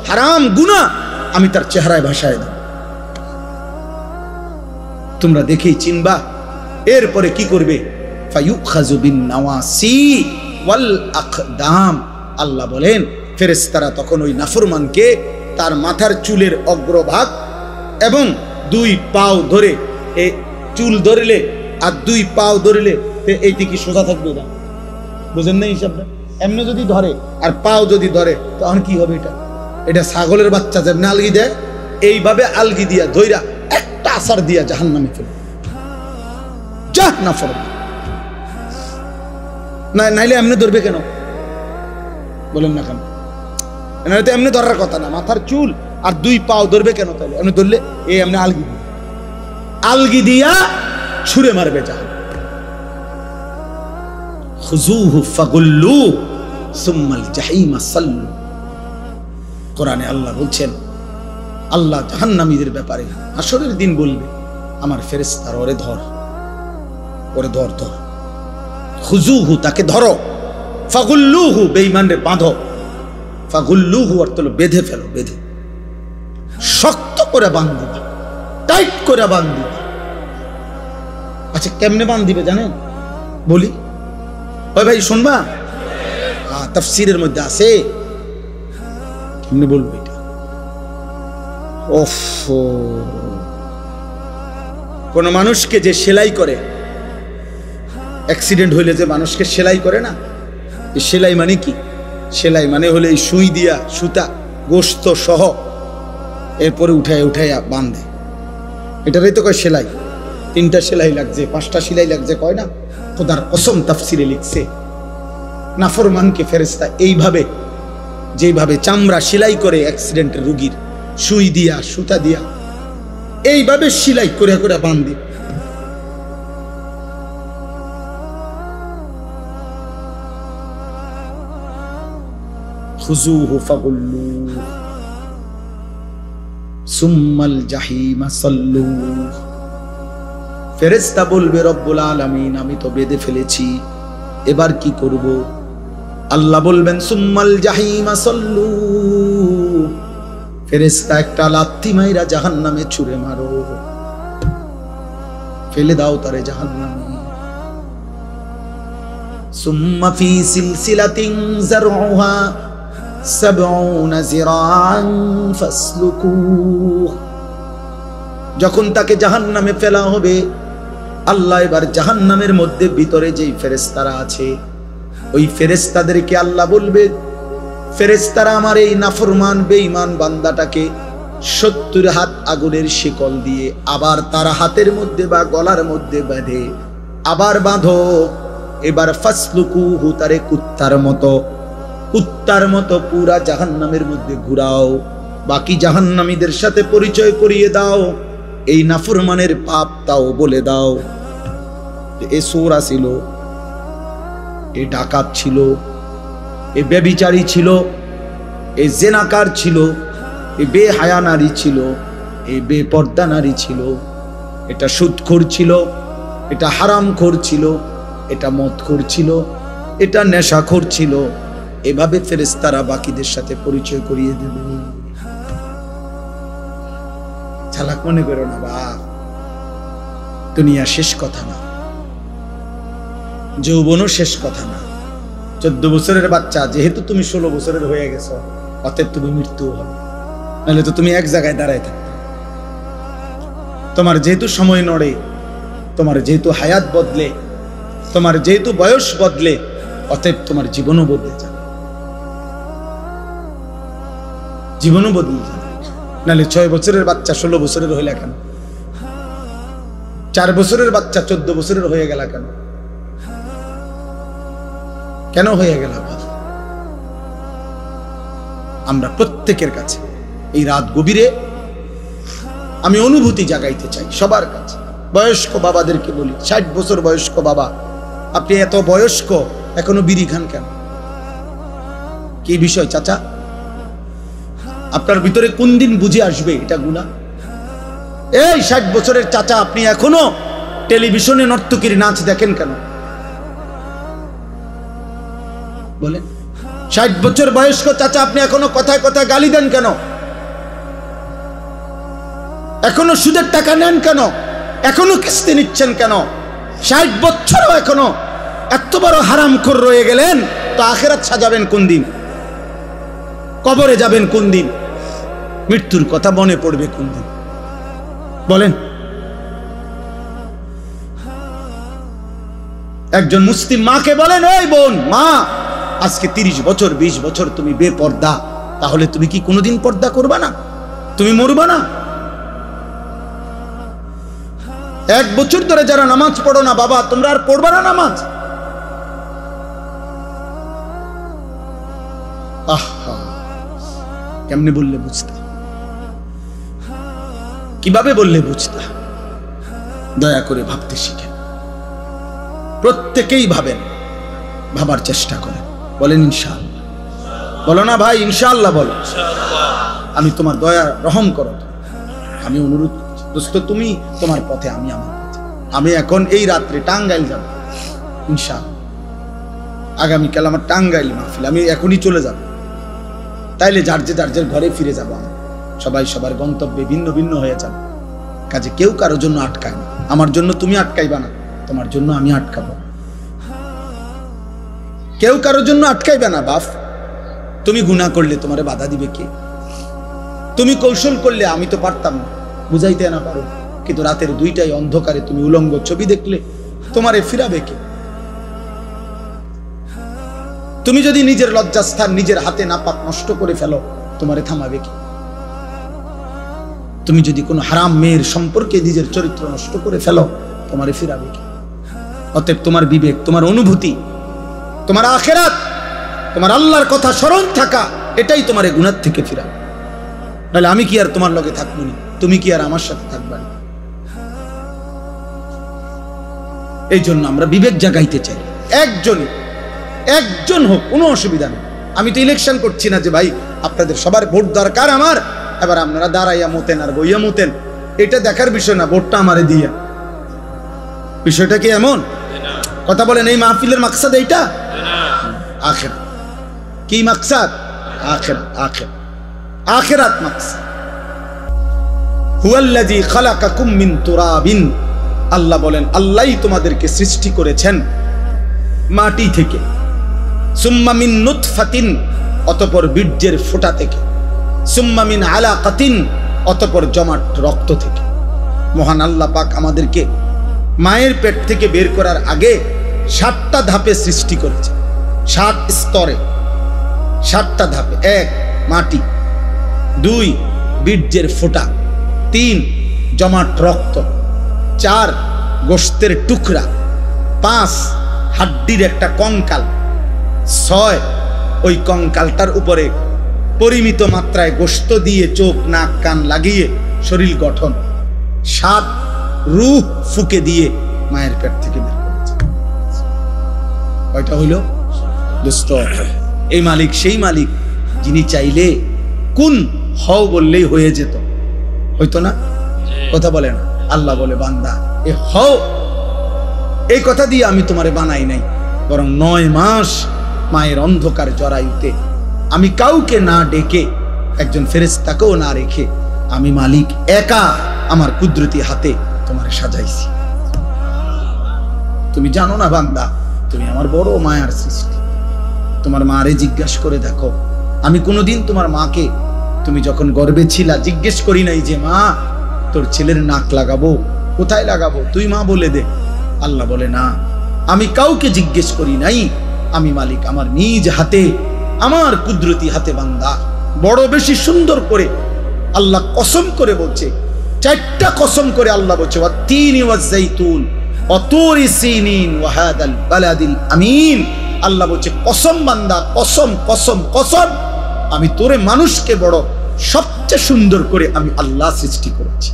হারাম গুনাহ আমি তার চেহারায় ভাসায় দেব। তোমরা দেখেই চিনবা। এরপরে কি করবে? ফায়ুখাযু বিন নাওয়াসি ওয়াল আকদাম। আল্লাহ বলেন ফেরেশতারা তখন ওই নাফরমানকে তার মাথার চুলের অগ্রভাগ এবং 2 পাও ধরে, এই চুল ধরলে আর 2 পাও ধরলে এইদিকে সোজা থাকবে না, বুঝেন না হিসাবটা? এমনি যদি ধরে আর পাও যদি ধরে তখন কি হবে? এটা ছাগলের বাচ্চা যেমনি আলগি দেয়, এইভাবে আলগি দিয়া ধইরা একটা আসার দিয়া জাহান্নামে ফেলবে। যা নাফরমান, নাইলে এমনি ধরবে কেন? বলেন না কেন? তো এমনি ধরার কথা না, মাথার চুল আর 2 পাও ধরবে কেন? তাহলে এমনি ধরলে এই এমনি আলগি দিয়া ছুঁড়ে মারবে জাহান্নামে। খুযুহু ফাগুল্লু সুম্মাল জাহিমা সাল্লু। কোরআনে আল্লাহ বলছেন, আল্লাহ জাহান্নামীদের ব্যাপারে হাসরের দিন বলবে, আমার ফেরেশতারা ওরে ধর, ওরে ধর, ধর। খুযুহু তাকে ধরো, ফাগুল্লুহু বেঈমানরে বাঁধো। ফাগুল্লুহু অর্থ হলো বেঁধে ফেলো, বেঁধে শক্ত করে বাঁধবে, টাইট করে বাঁধবে। আচ্ছা কেমনে বাঁধবে জানেন? বলি, ওই ভাই শুনবা? তাফসীরের মধ্যে আছে, কেমনে বলবো এটা? কোন মানুষকে যে সেলাই করে, অ্যাক্সিডেন্ট হইলে যে মানুষকে সেলাই করে না, এই সেলাই মানে কি? সেলাই মানে হলে এই সুই দিয়া সুতা গোস্ত সহ এরপরে উঠায় উঠাইয়া বাঁধে, এটারই তো কয় সেলাই। 3টা সেলাই লাগছে, 5টা সেলাই লাগছে কয় না? খোদার কসম তাফসীরে লিখছে, নাফরমানকে ফেরেশতা এইভাবে, যেভাবে চামড়া সেলাই করে অ্যাক্সিডেন্টের রোগীর, সুই দিয়া সুতা দিয়া এইভাবে সেলাই করে করে বাঁধে। খুযুহু ফাগুল্লু সুম্মাল জাহিমা সাল্লু। ফেরেশতা বলবে, রব্বুল আলামিন আমি তো বেঁধে ফেলেছি, এবার কি করব? আল্লাহ বলবেন সুম্মাল জাহিমা সাল্লু। ফেরেশতা একটা লাথি মাইরা জাহান্নামে ছুঁড়ে মারো, ফেলে দাও তারে জাহান্নামে। সুম্মা ফি সিলসিলাতিন যারউহা 70 জিরাআন ফাসলুকুহ। যখন তাকে জাহান্নামে ফেলা হবে, আল্লাহ এবার জাহান্নামের মধ্যে ভিতরে যেই ফেরেশতারা আছে, ওই ফেরেশতাদেরকে আল্লাহ বলবে, ফেরেশতারা আমার এই নাফরমান বেঈমান বান্দাটাকে 70 হাত আগুনের শিকল দিয়ে আবার তার হাতের মধ্যে বা গলার মধ্যে বেঁধে আবার বাঁধো। এবার ফাসলুকুহু, তারে কুত্তার মতো পুরা জাহান্নামের মধ্যে ঘুরাও। বাকি জাহান্নামীদের সাথে পরিচয় করিয়ে দাও, এই নাফরমানের পাপ তাও বলে দাও। এ চোর ছিল, এ ডাকাত ছিল, এ ব্যভিচারী ছিল, এ জেনাকার ছিল, এ বেহায়া নারী ছিল, এ বেপর্দা নারী ছিল, এটা সুদখোর ছিল, এটা হারামখোর ছিল, এটা মদখোর ছিল, এটা নেশাখোর ছিল। এভাবে ফেরেশতারা বাকিদের সাথে পরিচয় করিয়ে দেবে। চালাক মনে করো না বাপ, দুনিয়া শেষ কথা না, যৌবনও শেষ কথা না। 14 বছরের বাচ্চা, যেহেতু তুমি 16 বছরের হয়ে গেছো, অতএব তুমি মৃত্যু হবে, নাহলে তো তুমি এক জায়গায় দাঁড়ায় থাকতে। তোমার যেহেতু সময় নড়ে, তোমার যেহেতু হায়াত বদলে, তোমার যেহেতু বয়স বদলে, অতএব তোমার জীবনও বদলে যাবে, জীবনও বদলে যাবে। নাহলে 6 বছরের বাচ্চা 16 বছরের হইলা কেন? 4 বছরের বাচ্চা 14 বছরের হয়ে গেল কেন? কেন হয়ে গেল? আমরা প্রত্যেকের কাছে এই রাত গভীরে আমি অনুভূতি জাগাইতে চাই সবার কাছে। বয়স্ক বাবাদেরকে বলি, 60 বছর বয়স্ক বাবা, আপনি এত বয়স্ক এখনো বিড়ি খান কেন? কি বিষয় চাচা? আপনার ভিতরে কোন দিন বুঝে আসবে এটা গুনাহ? এই 60 বছরের চাচা, আপনি এখনো টেলিভিশনে নর্তকীর নাচ দেখেন কেন? বলেন। 60 বছর বয়স্ক চাচা, আপনি এখনো কথায় কথায় গালি দেন কেন? এখনো সুদের টাকা নেন কেন? এখনো কিস্তি নিচ্ছেন কেন? 60 বছরও এখনো এত বড় হারামখোর রয়ে গেলেন, তো আখিরাত সাজাবেন কোন দিন? কবরে যাবেন কোন দিন? মৃত্যুর কথা মনে পড়বে কোন দিন? বলেন। একজন মুসলিম মাকে বলেন, ওই বোন, মা, আজকে 30 বছর 20 বছর তুমি বেপর্দা, তাহলে তুমি কি কোনোদিন পর্দা করবা না? তুমি মরবা না? 1 বছর ধরে যারা নামাজ পড়ো না বাবা, তোমরা আর পড়বা না নামাজ? আহা, কেমনে বললে বুঝতা? কিভাবে বললে বুঝতা? দয়া করে ভাবতে শিখেন, প্রত্যেকেই ভাবেন, ভাবার চেষ্টা করেন। বলেন ইনশাআল্লাহ। বলো না ভাই ইনশাআল্লাহ? বলো আমি তোমার দয়া রহম করো, আমি অনুরোধ করছি দোস্ত, তুমি তোমার পথে, আমি আমার পথে। আমি এখন এই রাত্রে টাঙ্গাইল যাব ইনশাআল্লাহ। আগামীকাল আমার টাঙ্গাইল মাহফিল, আমি এখনই চলে যাব। তাইলে যার যে ঘরে ফিরে যাব। সবাই সবার গন্তব্যে ভিন্ন ভিন্ন হয়ে যাবে। কাজে কেউ কারোর জন্য আটকায় না। আমার জন্য তুমি আটকাইবা না, তোমার জন্য আমি আটকাবো। কেউ কারোর জন্য আটকাইবে না বাপ। তুমি গুনাহ করলে তোমারে বাধা দিবে কে? তুমি কৌশল করলে আমি তো পারতাম না, বুঝাইতে না পারো, কিন্তু রাতের 2টায় অন্ধকারে তুমি উলঙ্গ ছবি দেখলে তোমারে ফিরাবে কে? তুমি যদি নিজের লজ্জাস্থান নিজের হাতে নাপাক নষ্ট করে ফেলো, তোমারে থামাবে কে? তুমি যদি কোনো হারাম মেয়ের সম্পর্কে নিজের চরিত্র নষ্ট করে ফেলো, তোমারে ফিরাবে কে? অতএব তোমার বিবেক, তোমার অনুভূতি, তোমার আখিরাত, তোমার আল্লাহর কথা স্মরণ থাকা, এটাই তোমার গুনাহ থেকে ফিরাবে। নাহলে আমি কি আর তোমার লগে থাকবো না? তুমি কি আর আমার সাথে থাকবা না? এই জন্য আমরা বিবেক জাগাইতে চাই। একজন হোক, কোনো অসুবিধা নেই। আমি তো ইলেকশন করছি না যে ভাই আপনাদের সবার ভোট দরকার আমার, এবার আপনারা দাঁড়াইয়া মতেন আর বইয়া মতেন, এটা দেখার বিষয় না। ভোটটা আমারে দিয়া, বিষয়টা কি এমন? কথা বলেন। এই মাহফিলের মাকসাদ এইটা? আখিরাত। কি মাকসাদ? আখিরাত মাকসাদ। হুয়াল্লাযী খালাকাকুম মিন তুরাবিন, আল্লাহ বলেন আল্লাহই তোমাদেরকে সৃষ্টি করেছেন মাটি থেকে। সুম্মা মিন নুতফাতিন, অতঃপর বীর্যের ফোঁটা থেকে, সুম্মা মিন আলাকাতিন, অতঃপর জমাট রক্ত থেকে। মহান আল্লাহ পাক আমাদেরকে মায়ের পেট থেকে বের করার আগে 7টা ধাপে সৃষ্টি করেছে, 7 স্তরে, 7টা ধাপে। 1 মাটি, 2 বীর্যের ফোঁটা, 3 জমাট রক্ত, 4 গোশতের টুকরা, 5 হাড্ডির একটা কঙ্কাল, 6 ওই কঙ্কালটার উপরে পরিমিত মাত্রায় গোশত দিয়ে চোখ নাক কান লাগিয়ে শরীর গঠন, 7 রূহ ফুকে দিয়ে মায়ের পেট থেকে বের করেছে। কয়টা হইল দোস্ত? এই মালিক সেই মালিক যিনি চাইলে কোন হও বললেই হয়ে যেত, হইতো না? কথা বলে না? আল্লাহ বলে বান্দা এ হও, এই কথা দিয়ে আমি তোমারে বানাই নাই, বরং 9 মাস মায়ের অন্ধকার জরায়ুতে আমি কাউকে না ডেকে, একজন ফেরেশতাকেও না রেখে, আমি মালিক একা আমার কুদরতি হাতে তোমারে সাজাইছি। তুমি জানো না বান্দা, তুমি আমার বড় মায়ার সৃষ্টি। তোমার মারে জিজ্ঞাসা করে দেখো, আমি কোনোদিন তোমার মাকে, তুমি যখন গর্ভে ছিলা, জিজ্ঞেস করি নাই যে মা তোর ছেলের নাক লাগাবো, কোথায় লাগাবো, তুই মা বলে দে। আল্লাহ বলে না, আমি কাউকে জিজ্ঞেস করি নাই, আমি মালিক আমার নিজ হাতে, আমার কুদরতি হাতে বান্দা বড় বেশি সুন্দর করে আল্লাহ কসম করে বলছে, 4টা কসম করে আল্লাহ বলছে, ওয়াত-তিনি ওয়াজ-যাইতুন ওয়া তুরি সিনিন ওয়া হাদাল বালাদিল আমিন। আল্লাহ বলছে কসম বান্দা, কসম কসম কসম, আমি তোরে মানুষকে বড় সবচেয়ে সুন্দর করে আমি আল্লাহ সৃষ্টি করেছি।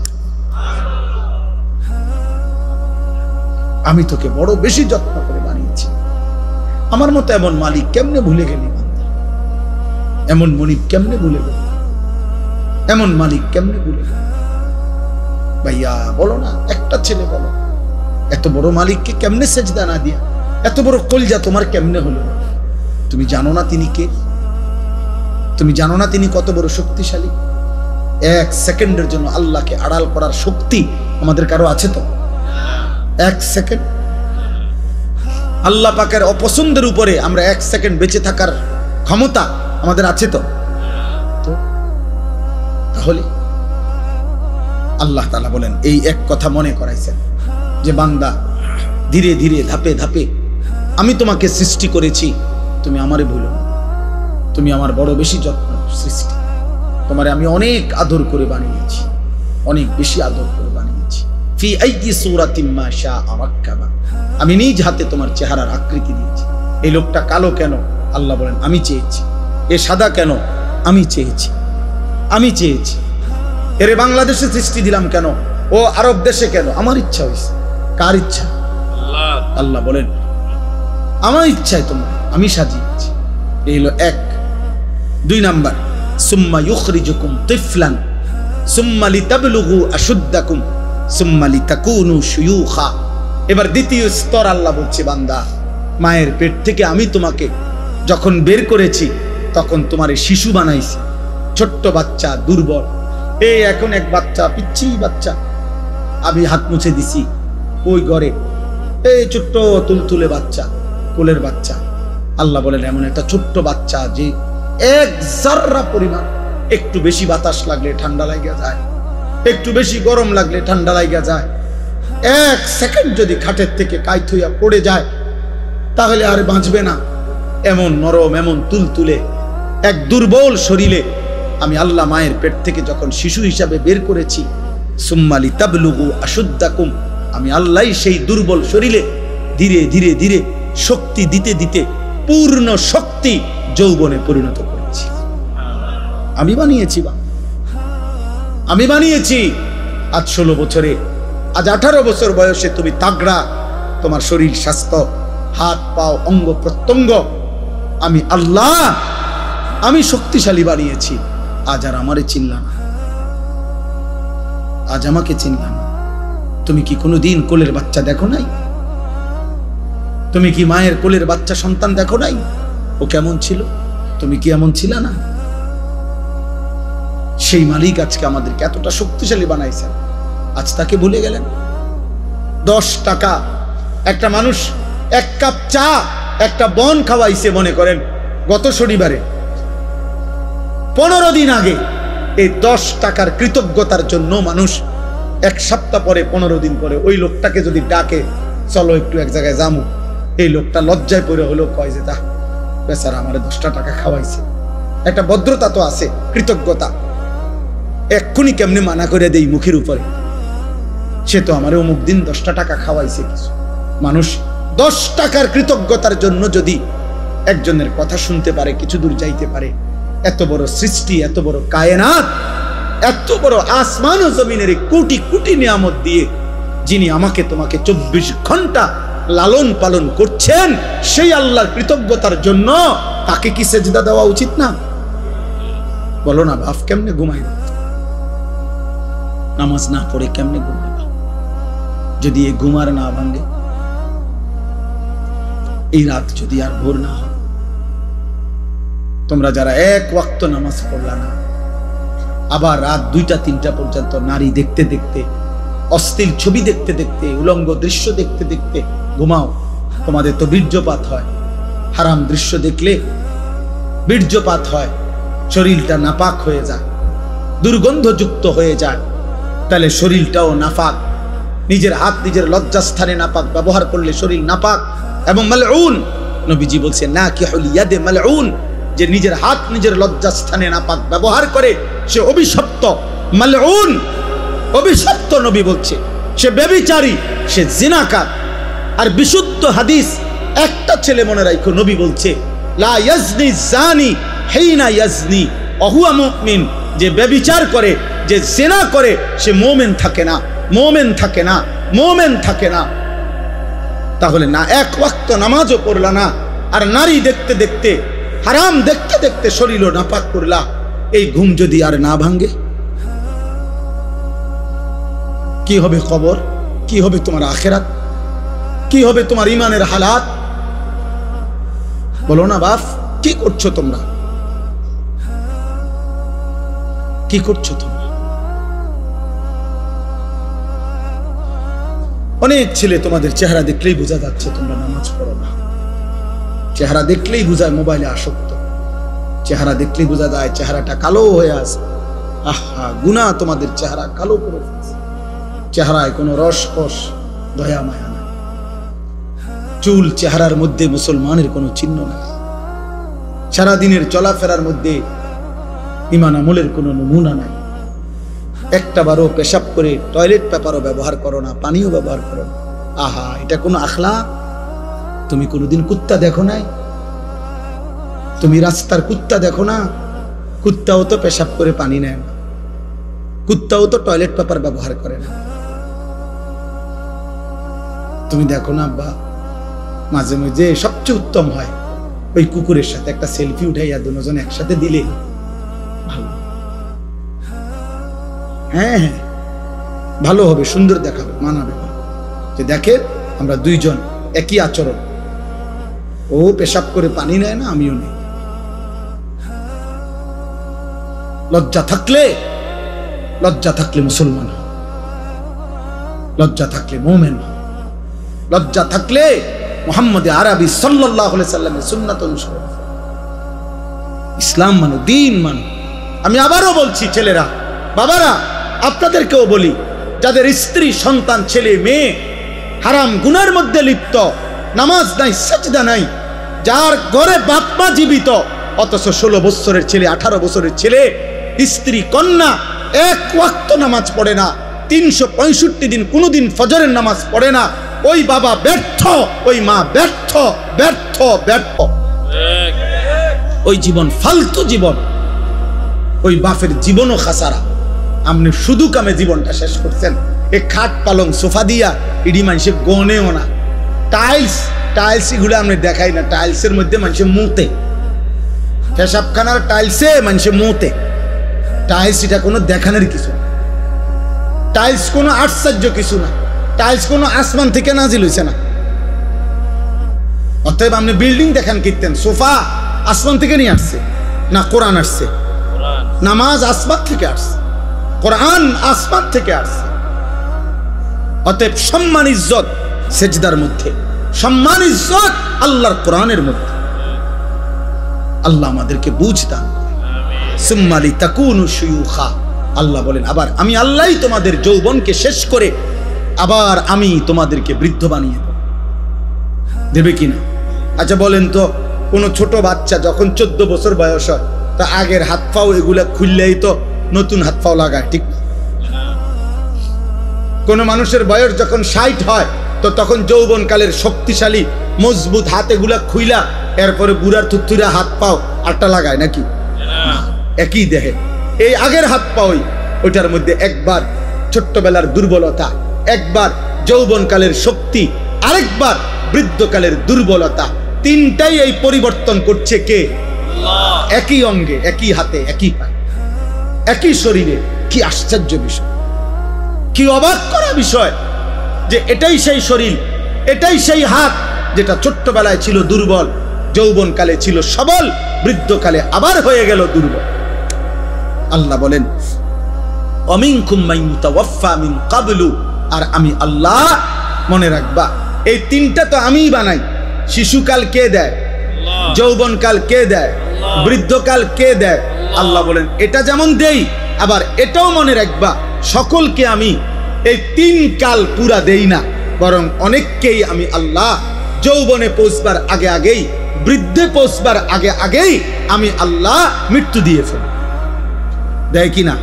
আমি তোকে বড় বেশি যত্ন করে বানিয়েছি। আমার মতো এমন মালিক কেমনে ভুলে গেলি বান্দা? এমন মনিব কেমনে ভুলে গেলি? এমন মালিক কেমনে ভুলে গেলি? ভাইয়া বলো না, একটা ছেলে বলো, এত বড় মালিককে কেমনে সেজদা না দিয়া, এত বড় কলজা তোমার কেমনে হলো? তুমি জানো না তিনি কে? তুমি জানো না তিনি কত বড় শক্তিশালী? 1 সেকেন্ডের জন্য আল্লাহকে আড়াল করার শক্তি আমাদের কারো আছে তো? 1 সেকেন্ড আল্লাহ পাকের অপছন্দের উপরে আমরা 1 সেকেন্ড বেঁচে থাকার ক্ষমতা আমাদের আছে তো? তাহলে আল্লাহ তাআলা বলেন, এই এক কথা মনে করাইছেন যে বান্দা ধীরে ধীরে ধাপে ধাপে আমি তোমাকে সৃষ্টি করেছি, তুমি আমারে ভুলো না, তুমি আমার বড় বেশি যত্ন সৃষ্টি, তোমারে আমি অনেক আদর করে বানিয়েছি, অনেক বেশি আদর করে বানিয়েছি। ফি আইয়ি সূরাতিন মা শাআ রাক্কাবা, আমি নিজ হাতে তোমার চেহারার আকৃতি দিয়েছি। এই লোকটা কালো কেন? আল্লাহ বলেন আমি চেয়েছি। এ সাদা কেন? আমি চেয়েছি, আমি চেয়েছি। এরে বাংলাদেশে সৃষ্টি দিলাম কেন? ও আরব দেশে কেন? আমার ইচ্ছা হয়েছে। কার ইচ্ছা? আল্লাহ বলেন আমার ইচ্ছায় তোমরা আমি সাজিয়েছি। এই হলো 1। 2 নাম্বার, সুম্মা ইউখরিজুকুম তিফলান সুম্মা লিতাবলুগু আশুদ্দাকুম সুম্মা লিতাকুনু শুয়ুখা। এবার দ্বিতীয় স্তর আল্লাহ বলছে, বান্দা মায়ের পেট থেকে আমি তোমাকে যখন বের করেছি তখন তোমারে শিশু বানাইছি, ছোট্ট বাচ্চা, দুর্বল। এই এখন এক বাচ্চা, পিচ্ছি বাচ্চা, আমি হাত মুছে দিছি ওই ঘরে, এই ছোট্ট তুলতুলে বাচ্চা, কোলের বাচ্চা। আল্লাহ বলেন এমন একটা ছোট্ট বাচ্চা যে 1 জাররা পরিমাণ একটু বেশি বাতাস লাগলে ঠান্ডা লাগিয়া যায়, একটু বেশি গরম লাগলে ঠান্ডা লাগিয়া যায়। 1 সেকেন্ড যদি খাটের থেকে কাইত হইয়া পড়ে যায় তাহলে আর বাঁচবে না। এমন নরম, এমন তুলতুলে এক দুর্বল শরীরে আমি আল্লাহ মায়ের পেট থেকে যখন শিশু হিসাবে বের করেছি, সুম্মা লিতাবলুগু আশুদ্দাকুম, আমি আল্লাহই সেই দুর্বল শরীরে ধীরে ধীরে ধীরে শক্তি দিতে দিতে পূর্ণ শক্তি যৌবনে পরিণত করেছি। আমি বানিয়েছি, আমি বানিয়েছি। আজ 16 বছরে, আজ 18 বছর বয়সে তুমি তাগড়া, তোমার শরীর স্বাস্থ্য, হাত পাও, অঙ্গ প্রত্যঙ্গ আমি আল্লাহ, আমি শক্তিশালী বানিয়েছি। আজ আর আমারে চিনলা না, আজ আমাকে চিনলা না। তুমি কি কোনোদিন কোলের বাচ্চা দেখো নাই? তুমি কি মায়ের কোলের বাচ্চা সন্তান দেখো নাই? ও কেমন ছিল? তুমি কি এমন ছিল না? সেই মালিক আজকে আমাদেরকে এতটা শক্তিশালী বানাইছেন, আজ তাকে ভুলে গেলেন। 10 টাকা একটা মানুষ 1 কাপ চা, একটা বন খাওয়াইছে মনে করেন গত শনিবারে, 15 দিন আগে এই 10 টাকার কৃতজ্ঞতার জন্য মানুষ 1 সপ্তাহ পরে 15 দিন পরে ওই লোকটাকে যদি ডাকে চলো একটু এক জায়গায় যামু, এই লোকটা লজ্জায় পড়ে হলো কয় যে তা বেচারা আমারে 10টা টাকা খাওয়াইছে। একটা ভদ্রতা তো আছে, কৃতজ্ঞতা। এক্ষুনি কেমনে মানা করে দেই মুখের উপরে, সে তো আমারে অমুক দিন 10টা টাকা খাওয়াইছে কিছু। মানুষ 10 টাকার কৃতজ্ঞতার জন্য যদি একজনের কথা শুনতে পারে, কিছু দূর যাইতে পারে, এত বড় সৃষ্টি, এত বড় কায়নাত, এত বড় আসমান ও জমিনের কোটি কোটি নিয়ামত দিয়ে যিনি আমাকে তোমাকে 24 ঘন্টা লালন পালন করছেন, সেই আল্লাহর কৃতজ্ঞতার জন্য তাকে কি সেজদা দেওয়া উচিত না? বলো না বাপ, কেমনে ঘুমাইবা? নামাজ না পড়ে কেমনে ঘুমাইবা? যদি এই ঘুমার না ভাঙে, এই রাত যদি আর ভোর না হয়, তোমরা যারা 1 ওয়াক্ত নামাজ পড়লা না, আবার রাত 2টা 3টা পর্যন্ত নারী দেখতে দেখতে, অশ্লীল ছবি দেখতে দেখতে, উলঙ্গ দৃশ্য দেখতে দেখতে ঘুমাও, তোমাদের তো বীর্যপাত হয়। হারাম দৃশ্য দেখলে বীর্যপাত হয়, শরীরটা নাপাক হয়ে যায়, দুর্গন্ধযুক্ত হয়ে যায়। তাহলে শরীরটাও নাপাক, নিজের হাত নিজের লজ্জাস্থানে নাপাক ব্যবহার করলে শরীর নাপাক এবং মালউন। নবীজি বলছে নাকিহুল ইয়াদে মালউন, যে নিজের হাত নিজের লজ্জাস্থানে নাপাক ব্যবহার করে সে অভিশপ্ত, মালউন, অভিশপ্ত। নবী বলছে সে ব্যভিচারী, সে জিনাকার। আর বিশুদ্ধ হাদিস একটা ছেলে মনে রাখো, নবী বলছে লা ইয়াজনি জানি হিনা ইয়াজনি ওয়া হুয়া মুমিন, যে ব্যভিচার করে, যে জিনা করে, সে মুমিন থাকে না, মুমিন থাকে না, মুমিন থাকে না। তাহলে না 1 ওয়াক্ত নামাজও পড়লা না, আর নারী দেখতে দেখতে, হারাম দেখতে দেখতে শরীরও নাপাক করলা, এই ঘুম যদি আর না ভাঙে, কি হবে খবর? কি হবে তোমার আখিরাত? কি হবে তোমার ইমানের হালাত? বলো না বাপ, কি করছো তোমরা? কি করছো তোমরা? অনেক ছেলে তোমাদের চেহারা দেখলেই বোঝা যাচ্ছে তোমরা নামাজ পড়ো না। চেহারা দেখলেই বোঝায় মোবাইলে আসক্ত, চেহারা দেখলেই বোঝা যায় চেহারাটা কালো হয়ে আছে। আহা, গুনাহ তোমাদের চেহারা কালো করে ফেলছে। চেহারায় কোনো রস কস দয়া মায়া নাই, চুল চেহারার মধ্যে মুসলমানের কোনো চিহ্ন নাই, সারাদিনের চলাফেরার মধ্যে ঈমান আমলের কোনো নমুনা নাই। একটা বারও পেশাব করে টয়লেট পেপারও ব্যবহার করো না, পানিও ব্যবহার করো না। আহা, এটা কোনো আখলাক? তুমি কোনোদিন কুত্তা দেখো নাই? তুমি রাস্তার কুত্তা দেখো না? কুত্তাও তো পেশাব করে পানি নেয় না, কুত্তাও তো টয়লেট পেপার ব্যবহার করে না। তুমি দেখো না আব্বা, মাঝে মাঝে সবচেয়ে উত্তম হয় ওই কুকুরের সাথে একটা সেলফি উঠাইয়া দুজন একসাথে দিলে ভালো। হ্যাঁ হ্যাঁ, ভালো হবে, সুন্দর দেখাবে, মানাবে। যে দেখে আমরা দুইজন একই আচরণ, ও পেশাব করে পানি নেয় না, আমিও নেই। লজ্জা থাকলে মুসলমান হয়, লজ্জা থাকলে মুমিন হয়, লজ্জা থাকলে মুহাম্মদ আরবি সাল্লাল্লাহু আলাইহি সাল্লামের সুন্নাত অনুসরণ। ইসলাম মানে দ্বীন মানে। আমি আবারও বলছি, ছেলেরা, বাবারা, আপনাদেরকেও বলি, যাদের স্ত্রী সন্তান ছেলে মেয়ে হারাম গুনার মধ্যে লিপ্ত, নামাজ নাই, সাজদা নাই, যার ঘরে বাপ মা জীবিত, অথচ 16 বছরের ছেলে, 18 বছরের ছেলে, স্ত্রী কন্যা 1 ওয়াক্ত নামাজ পড়ে না, 365 দিন কোনোদিন ফজরের নামাজ পড়ে না, ওই বাবা ব্যর্থ, ওই মা ব্যর্থ, ব্যর্থ, ব্যর্থ। ওই জীবন ফালতু জীবন, ওই বাপের জীবনও খাসারা। আপনি শুধু কামে জীবনটা শেষ করছেন। এই খাট পালং সোফা দিয়া ইডি মানুষের গনেও না, টাইলস এগুলো আপনি দেখাই না, টাইলসের মধ্যে মানুষের মুতে, পেশাবখানার টাইলসে মানুষের মুতে। টাইলস এটা কোনো দেখানোর কিছু না, টাইলস কোনো আশ্চর্য কিছু না, টাইলস কোনো আসমান থেকে নাজিল হইছে না। অতএব আপনি বিল্ডিং দেখান কীর্তেন, সোফা আসমান থেকে নিয়ে আসছে না, কোরআন আসছে? নামাজ আসমান থেকে আসছে, কোরআন আসমান থেকে আসছে। অতএব সম্মান ইজ্জত সেজদার মধ্যে, সম্মান ইজ্জত আল্লাহর কোরআনের মধ্যে। আল্লাহ আমাদেরকে বুঝ দান। সুম্মা লিতাকুনু শুয়ুখা। আল্লাহ বলেন আবার আমি আল্লাহই তোমাদের যৌবনকে শেষ করে আবার আমি তোমাদেরকে বৃদ্ধ বানিয়ে দেব। দেবে কিনা? আচ্ছা বলেন তো, কোনো ছোট বাচ্চা যখন 14 বছর বয়স হয় তা আগের হাত পাও এগুলা খুললেই তো নতুন হাত পাও লাগায়, ঠিক না? কোন মানুষের বয়স যখন 60 হয় তো তখন যৌবনকালের শক্তিশালী মজবুত হাত এগুলা খুইলা এরপরে বুড়ার থুথুরা হাত পাও আটটা লাগায় নাকি? একই দেহে এই আগের হাত পাওই ওইটার মধ্যে একবার ছোট্টবেলার দুর্বলতা, একবার যৌবনকালের শক্তি, আরেকবার বৃদ্ধকালের দুর্বলতা, তিনটাই এই পরিবর্তন করছে কে? একই অঙ্গে, একই হাতে, একই পায়ে, একই শরীরে। কি আশ্চর্য বিষয়, কি অবাক করা বিষয় যে এটাই সেই শরীর, এটাই সেই হাত যেটা ছোট্টবেলায় ছিল দুর্বল, যৌবনকালে ছিল সবল, বৃদ্ধকালে আবার হয়ে গেল দুর্বল। আল্লাহ বলেন অমিনকুম মান ইউতাওয়াফা মিন ক্বাবলু, আর আমি আল্লাহ, মনে রাখবা এই তিনটা তো আমিই বানাই। শিশুকাল কে দেয়? যৌবনকাল কে দেয়? বৃদ্ধকাল কে দেয়? আল্লাহ বলেন এটা যেমন দেই, আবার এটাও মনে রাখবা সকলকে আমি এই 3 কাল পুরা দেই না, বরং অনেককেই আমি আল্লাহ যৌবনে পৌঁছবার আগে আগেই, বৃদ্ধে পৌঁছবার আগে আগেই আমি আল্লাহ মৃত্যু দিয়ে ফেলি। দেয় কিনা?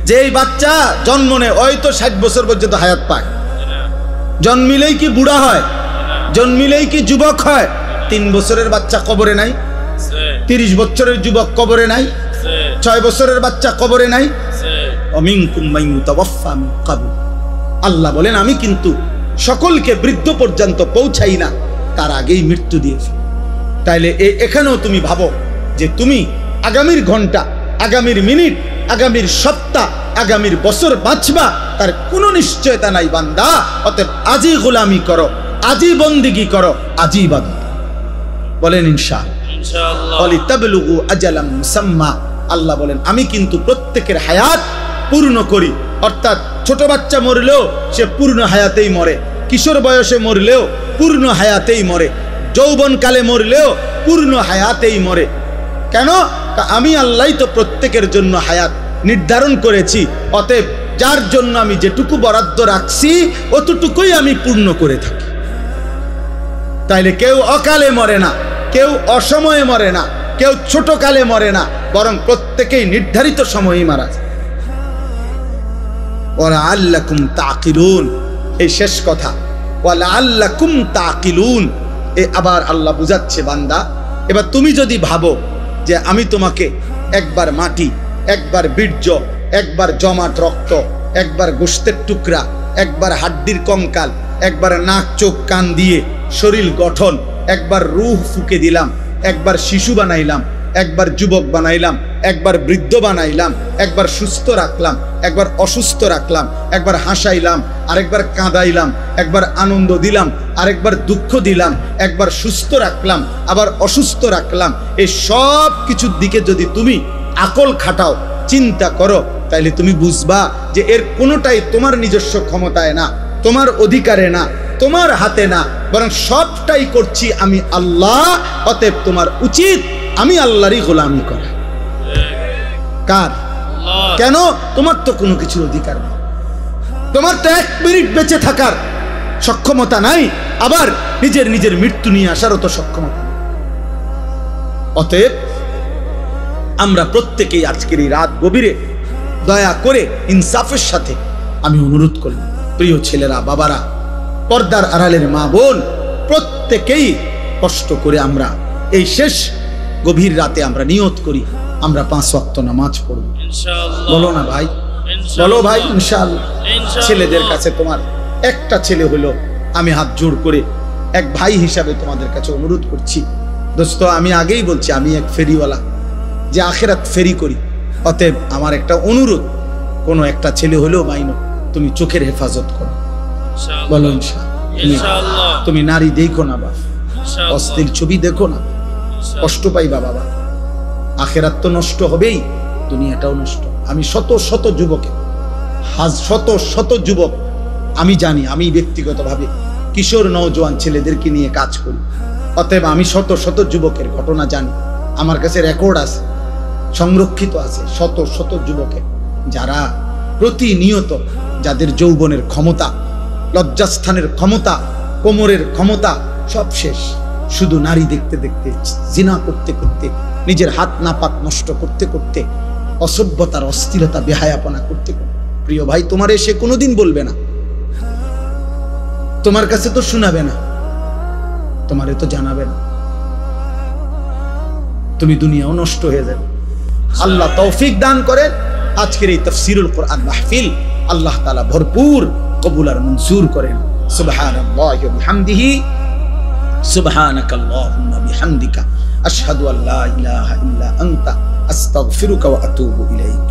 যেই বাচ্চা জন্ম নেয় ওই তো 60 বছর পর্যন্ত হায়াত পায়, জন্মিলেই কি বুড়া হয়? জন্মিলেই কি যুবক হয়? 3 বছরের বাচ্চা কবরে নাই, 30 বছরের যুবক কবরে নাই, 6 বছরের বাচ্চা কবরে নাই। অমিনকুম মান ইউতাওয়াফা মিন ক্বাবল, আল্লাহ বলেন আমি কিন্তু সকলকে বৃদ্ধ পর্যন্ত পৌঁছাই না, তার আগেই মৃত্যু দিয়েছি। তাইলে এখানেও তুমি ভাবো যে তুমি আগামীর ঘন্টা, আগামীর মিনিট, আগামীর সপ্তাহ, আগামীর বছর বাঁচবা তার কোনো নিশ্চয়তা নাই বান্দা। অতএব আজই গোলামি করো, আজই বন্দিগি করো, আজই ইবাদত। বলেন ইনশাআল্লাহ। ওয়ালিতাবলুগু আজালাম মুসাম্মা, আল্লাহ বলেন আমি কিন্তু প্রত্যেকের হায়াত পূর্ণ করি। অর্থাৎ ছোট বাচ্চা মরলেও সে পূর্ণ হায়াতেই মরে, কিশোর বয়সে মরলেও পূর্ণ হায়াতেই মরে, যৌবনকালে মরলেও পূর্ণ হায়াতেই মরে। কেন? আমি আল্লাহ তো প্রত্যেকের জন্য হায়াত নির্ধারণ করেছি। অতএব যার জন্য আমি যেটুকু বরাদ্দ রাখছি অতটুকুই আমি পূর্ণ করে থাকি। তাইলে কেউ অকালে মরে না, কেউ অসময়ে মরে না, কেউ ছোট কালে মরে না, বরং প্রত্যেকেই নির্ধারিত সময়েই মারা যায়। ওয়ালাআল্লাকুম তাকিলুন, এই শেষ কথা, ওয়ালাআল্লাকুম তাকিলুন। আবার আল্লাহ বুঝাচ্ছে বান্দা, এবার তুমি যদি ভাবো যে আমি তোমাকে একবার মাটি, একবার বীর্য, একবার জমাট রক্ত, একবার গোশতের টুকরা, একবার হাড্ডির কঙ্কাল, একবার নাক চোখ কান দিয়ে শরীর গঠন, একবার রূহ ফুকে দিলাম, একবার শিশু বানাইলাম, একবার যুবক বানাইলাম, একবার বৃদ্ধ বানাইলাম, একবার সুস্থ রাখলাম, একবার অসুস্থ রাখলাম, একবার হাসাইলাম, আরেকবার কাঁদাইলাম, একবার আনন্দ দিলাম, আরেকবার দুঃখ দিলাম, একবার সুস্থ রাখলাম, আবার অসুস্থ রাখলাম। এই সব কিছুর দিকে যদি তুমি আকল খাটাও, চিন্তা করো, তাইলে তুমি বুঝবা যে এর কোনোটাই তোমার নিজস্ব ক্ষমতায় না, তোমার অধিকারে না, তোমার হাতে না, বরং সবটাই করছি আমি আল্লাহ। অতএব তোমার উচিত আমি আল্লাহরই গোলামি করা। কার? কেন? তোমার তো কোনো কিছুর অধিকার নেই, তোমার তো 1 মিনিট বেঁচে থাকার সক্ষমতা নাই, আবার নিজের মৃত্যু নিয়ে আসারও তো সক্ষমতা নেই। অতএব আমরা প্রত্যেকেই আজকের এই রাত গভীরে দয়া করে ইনসাফের সাথে আমি অনুরোধ করলাম, প্রিয় ছেলেরা, বাবারা, পর্দার আড়ালের মা বোন, প্রত্যেকেই কষ্ট করে আমরা এই শেষ গভীর রাতে আমরা নিয়ত করি আমরা 5 ওয়াক্ত নামাজ পড়ব। বলো না ভাই, বলো ভাই ইনশাআল্লাহ। ছেলেদের কাছে তোমার একটা ছেলে হলো, আমি হাত জোড় করে এক ভাই হিসাবে তোমাদের কাছে অনুরোধ করছি, দোস্ত আমি আগেই বলছি আমি এক ফেরিওয়ালা, যে আখিরাত ফেরি করি। অতএব আমার একটা অনুরোধ, কোনো একটা ছেলে হলেও মাইনো তুমি চোখের হেফাজত করো। বলো ইনশাআল্লাহ। তুমি নারী দেখো না বাবা, অশ্লীল ছবি দেখো না, কষ্ট পাইবা বাবা। আখিরাত তো নষ্ট হবেই, দুনিয়াটাও নষ্ট। আমি শত শত যুবকের, শত যুবক আমি জানি, আমি ব্যক্তিগতভাবে কিশোর নওজোয়ান ছেলেদেরকে নিয়ে কাজ করি। অতএব আমি শত শত যুবকের ঘটনা জানি, আমার কাছে রেকর্ড আছে। সংরক্ষিত আছে শত শত যুবকের, যারা প্রতিনিয়ত, যাদের যৌবনের ক্ষমতা, লজ্জাস্থানের ক্ষমতা, কোমরের ক্ষমতা সব শেষ, শুধু নারী দেখতে দেখতে, জিনা করতে করতে, নিজের হাত নাপাক নষ্ট করতে করতে, অসভ্যতার অস্থিরতা বেহায়াপনা করতে করতে। প্রিয় ভাই, তোমার সে কোনোদিন বলবে না, তোমার কাছে তো শোনাবে না, তোমারে তো জানাবে না, তুমি দুনিয়াও নষ্ট হয়ে যাবে। আল্লাহ তৌফিক দান করেন। আজকের এই তাফসীরুল কোরআন মাহফিল আল্লাহ তাআলা ভরপুর কবুল আর মঞ্জুর করেন। সুবহানাল্লাহি ওয়া বিহামদিহি, সুবহানাকাল্লাহুম্মা বিহামদিকা, আশহাদু আল্লা ইলাহা ইল্লা আনতা, আস্তাগফিরুকা ওয়া আতুবু ইলাইক।